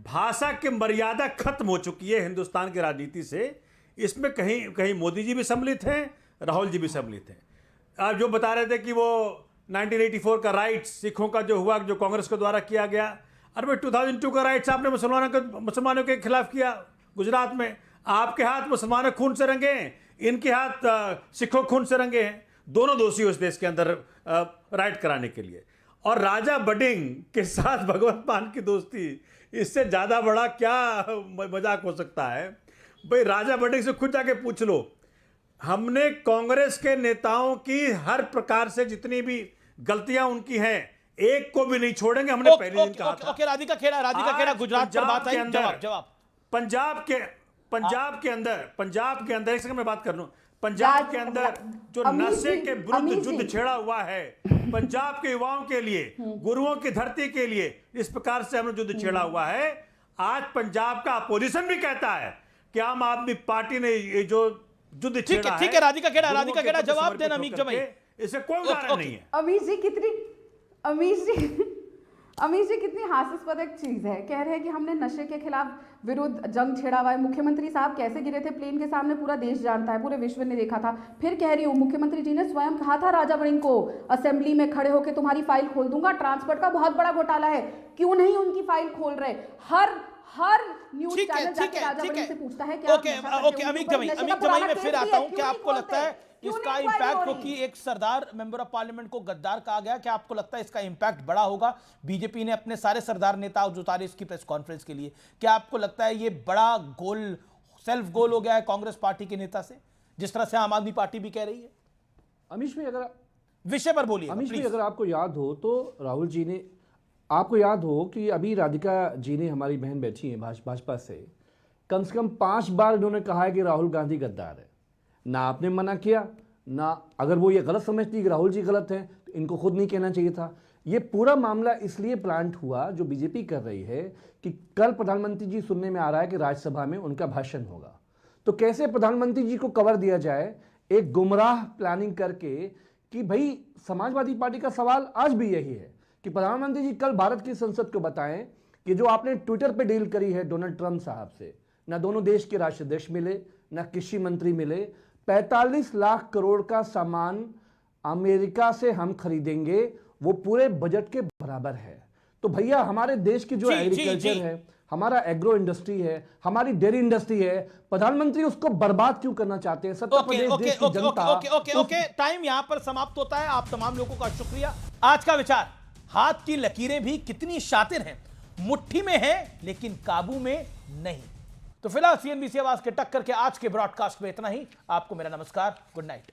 भाषा की मर्यादा खत्म हो चुकी है हिंदुस्तान की राजनीति से। इसमें कहीं मोदी जी भी सम्मिलित हैं, राहुल जी भी सम्मिलित हैं। आप जो बता रहे थे कि वो 1984 का राइट्स सिखों का जो हुआ, जो कांग्रेस के द्वारा किया गया, अरे 2002 का राइट्स आपने मुसलमानों के खिलाफ किया गुजरात में। आपके हाथ मुसलमानों खून से रंगे हैं, इनके हाथ सिखों खून से रंगे हैं। दोनों दोषी उस देश के अंदर राइट कराने के लिए। और राजा बडिंग के साथ भगवंत मान की दोस्ती, इससे ज्यादा बड़ा क्या मजाक हो सकता है? भाई राजा बडिंग से खुद जाके पूछ लो। हमने कांग्रेस के नेताओं की हर प्रकार से जितनी भी गलतियां उनकी हैं, एक को भी नहीं छोड़ेंगे, हमने पहले दिन कहा था। ओके, राधिका खेड़ा गुजरात पर बात आई, जवाब। पंजाब के अंदर एक सेकंड में बात कर लूं। पंजाब के अंदर जो नशे के विरुद्ध युद्ध छेड़ा हुआ है, पंजाब के युवाओं के लिए, गुरुओं की धरती के लिए, इस प्रकार से हमने युद्ध छेड़ा हुआ है। आज पंजाब का अपोजिशन भी कहता है कि आम आदमी पार्टी ने ये जो युद्ध छेड़ा है। ठीक है राधिका खेड़ा जवाब देना। अमीश जमाई, इससे कोई उदाहरण नहीं है। अमीश जी अमीश जी, कितनी हास्यास्पद एक चीज है, कह रहे हैं कि हमने नशे के खिलाफ विरुद्ध जंग छेड़ा हुआ है। मुख्यमंत्री साहब कैसे गिरे थे प्लेन के सामने पूरा देश जानता है, पूरे विश्व ने देखा था। फिर कह रही हूँ, मुख्यमंत्री जी ने स्वयं कहा था राजा वड़िंग को असेंबली में खड़े होकर तुम्हारी फाइल खोल दूंगा, ट्रांसपोर्ट का बहुत बड़ा घोटाला है, क्यों नहीं उनकी फाइल खोल रहे। हर न्यूज चैनल जाके राजा वड़िंग से पूछता है कि ओके अमित जमाई मैं फिर आता हूं। क्या आपको लगता है इसका इंपैक्ट, क्योंकि एक सरदार मेंबर ऑफ पार्लियामेंट को गद्दार कहा गया, क्या आपको लगता है इसका इंपैक्ट बड़ा होगा? बीजेपी ने अपने सारे सरदार नेता उतारे इसकी प्रेस कॉन्फ्रेंस के लिए, क्या आपको लगता है ये बड़ा गोल, सेल्फ गोल हो गया है कांग्रेस पार्टी के नेता से, जिस तरह से आम आदमी पार्टी भी कह रही है? अमीश भाई, अगर विषय पर बोलिए। अमीश भाई, अगर आपको याद हो तो राहुल जी ने, आपको याद हो कि अभी राधिका जी ने, हमारी बहन बैठी है भाजपा से कम 5 बार इन्होंने कहा है कि राहुल गांधी गद्दार है। ना आपने मना किया, ना अगर वो ये गलत समझती कि राहुल जी गलत हैं तो इनको खुद नहीं कहना चाहिए था। ये पूरा मामला इसलिए प्लांट हुआ, जो बीजेपी कर रही है कि कल प्रधानमंत्री जी, सुनने में आ रहा है कि राज्यसभा में उनका भाषण होगा, तो कैसे प्रधानमंत्री जी को कवर दिया जाए, एक गुमराह प्लानिंग करके कि भाई समाजवादी पार्टी का सवाल आज भी यही है कि प्रधानमंत्री जी कल भारत की संसद को बताएं कि जो आपने ट्विटर पे डील करी है डोनाल्ड ट्रंप साहब से, ना दोनों देश के राष्ट्राध्यक्ष मिले, ना कृषि मंत्री मिले, 45 लाख करोड़ का सामान अमेरिका से हम खरीदेंगे, वो पूरे बजट के बराबर है। तो भैया हमारे देश की जो एग्रीकल्चर है, हमारा एग्रो इंडस्ट्री है, हमारी डेयरी इंडस्ट्री है, प्रधानमंत्री उसको बर्बाद क्यों करना चाहते हैं? सत्तर प्रदेश देश की जनता। ओके टाइम यहां पर समाप्त होता है। आप तमाम लोगों का शुक्रिया। आज का विचार, हाथ की लकीरें भी कितनी शातिर हैं, मुट्ठी में है लेकिन काबू में नहीं। तो फिलहाल सीएनबीसी आवाज के टक्कर के आज के ब्रॉडकास्ट में इतना ही। आपको मेरा नमस्कार, गुड नाइट।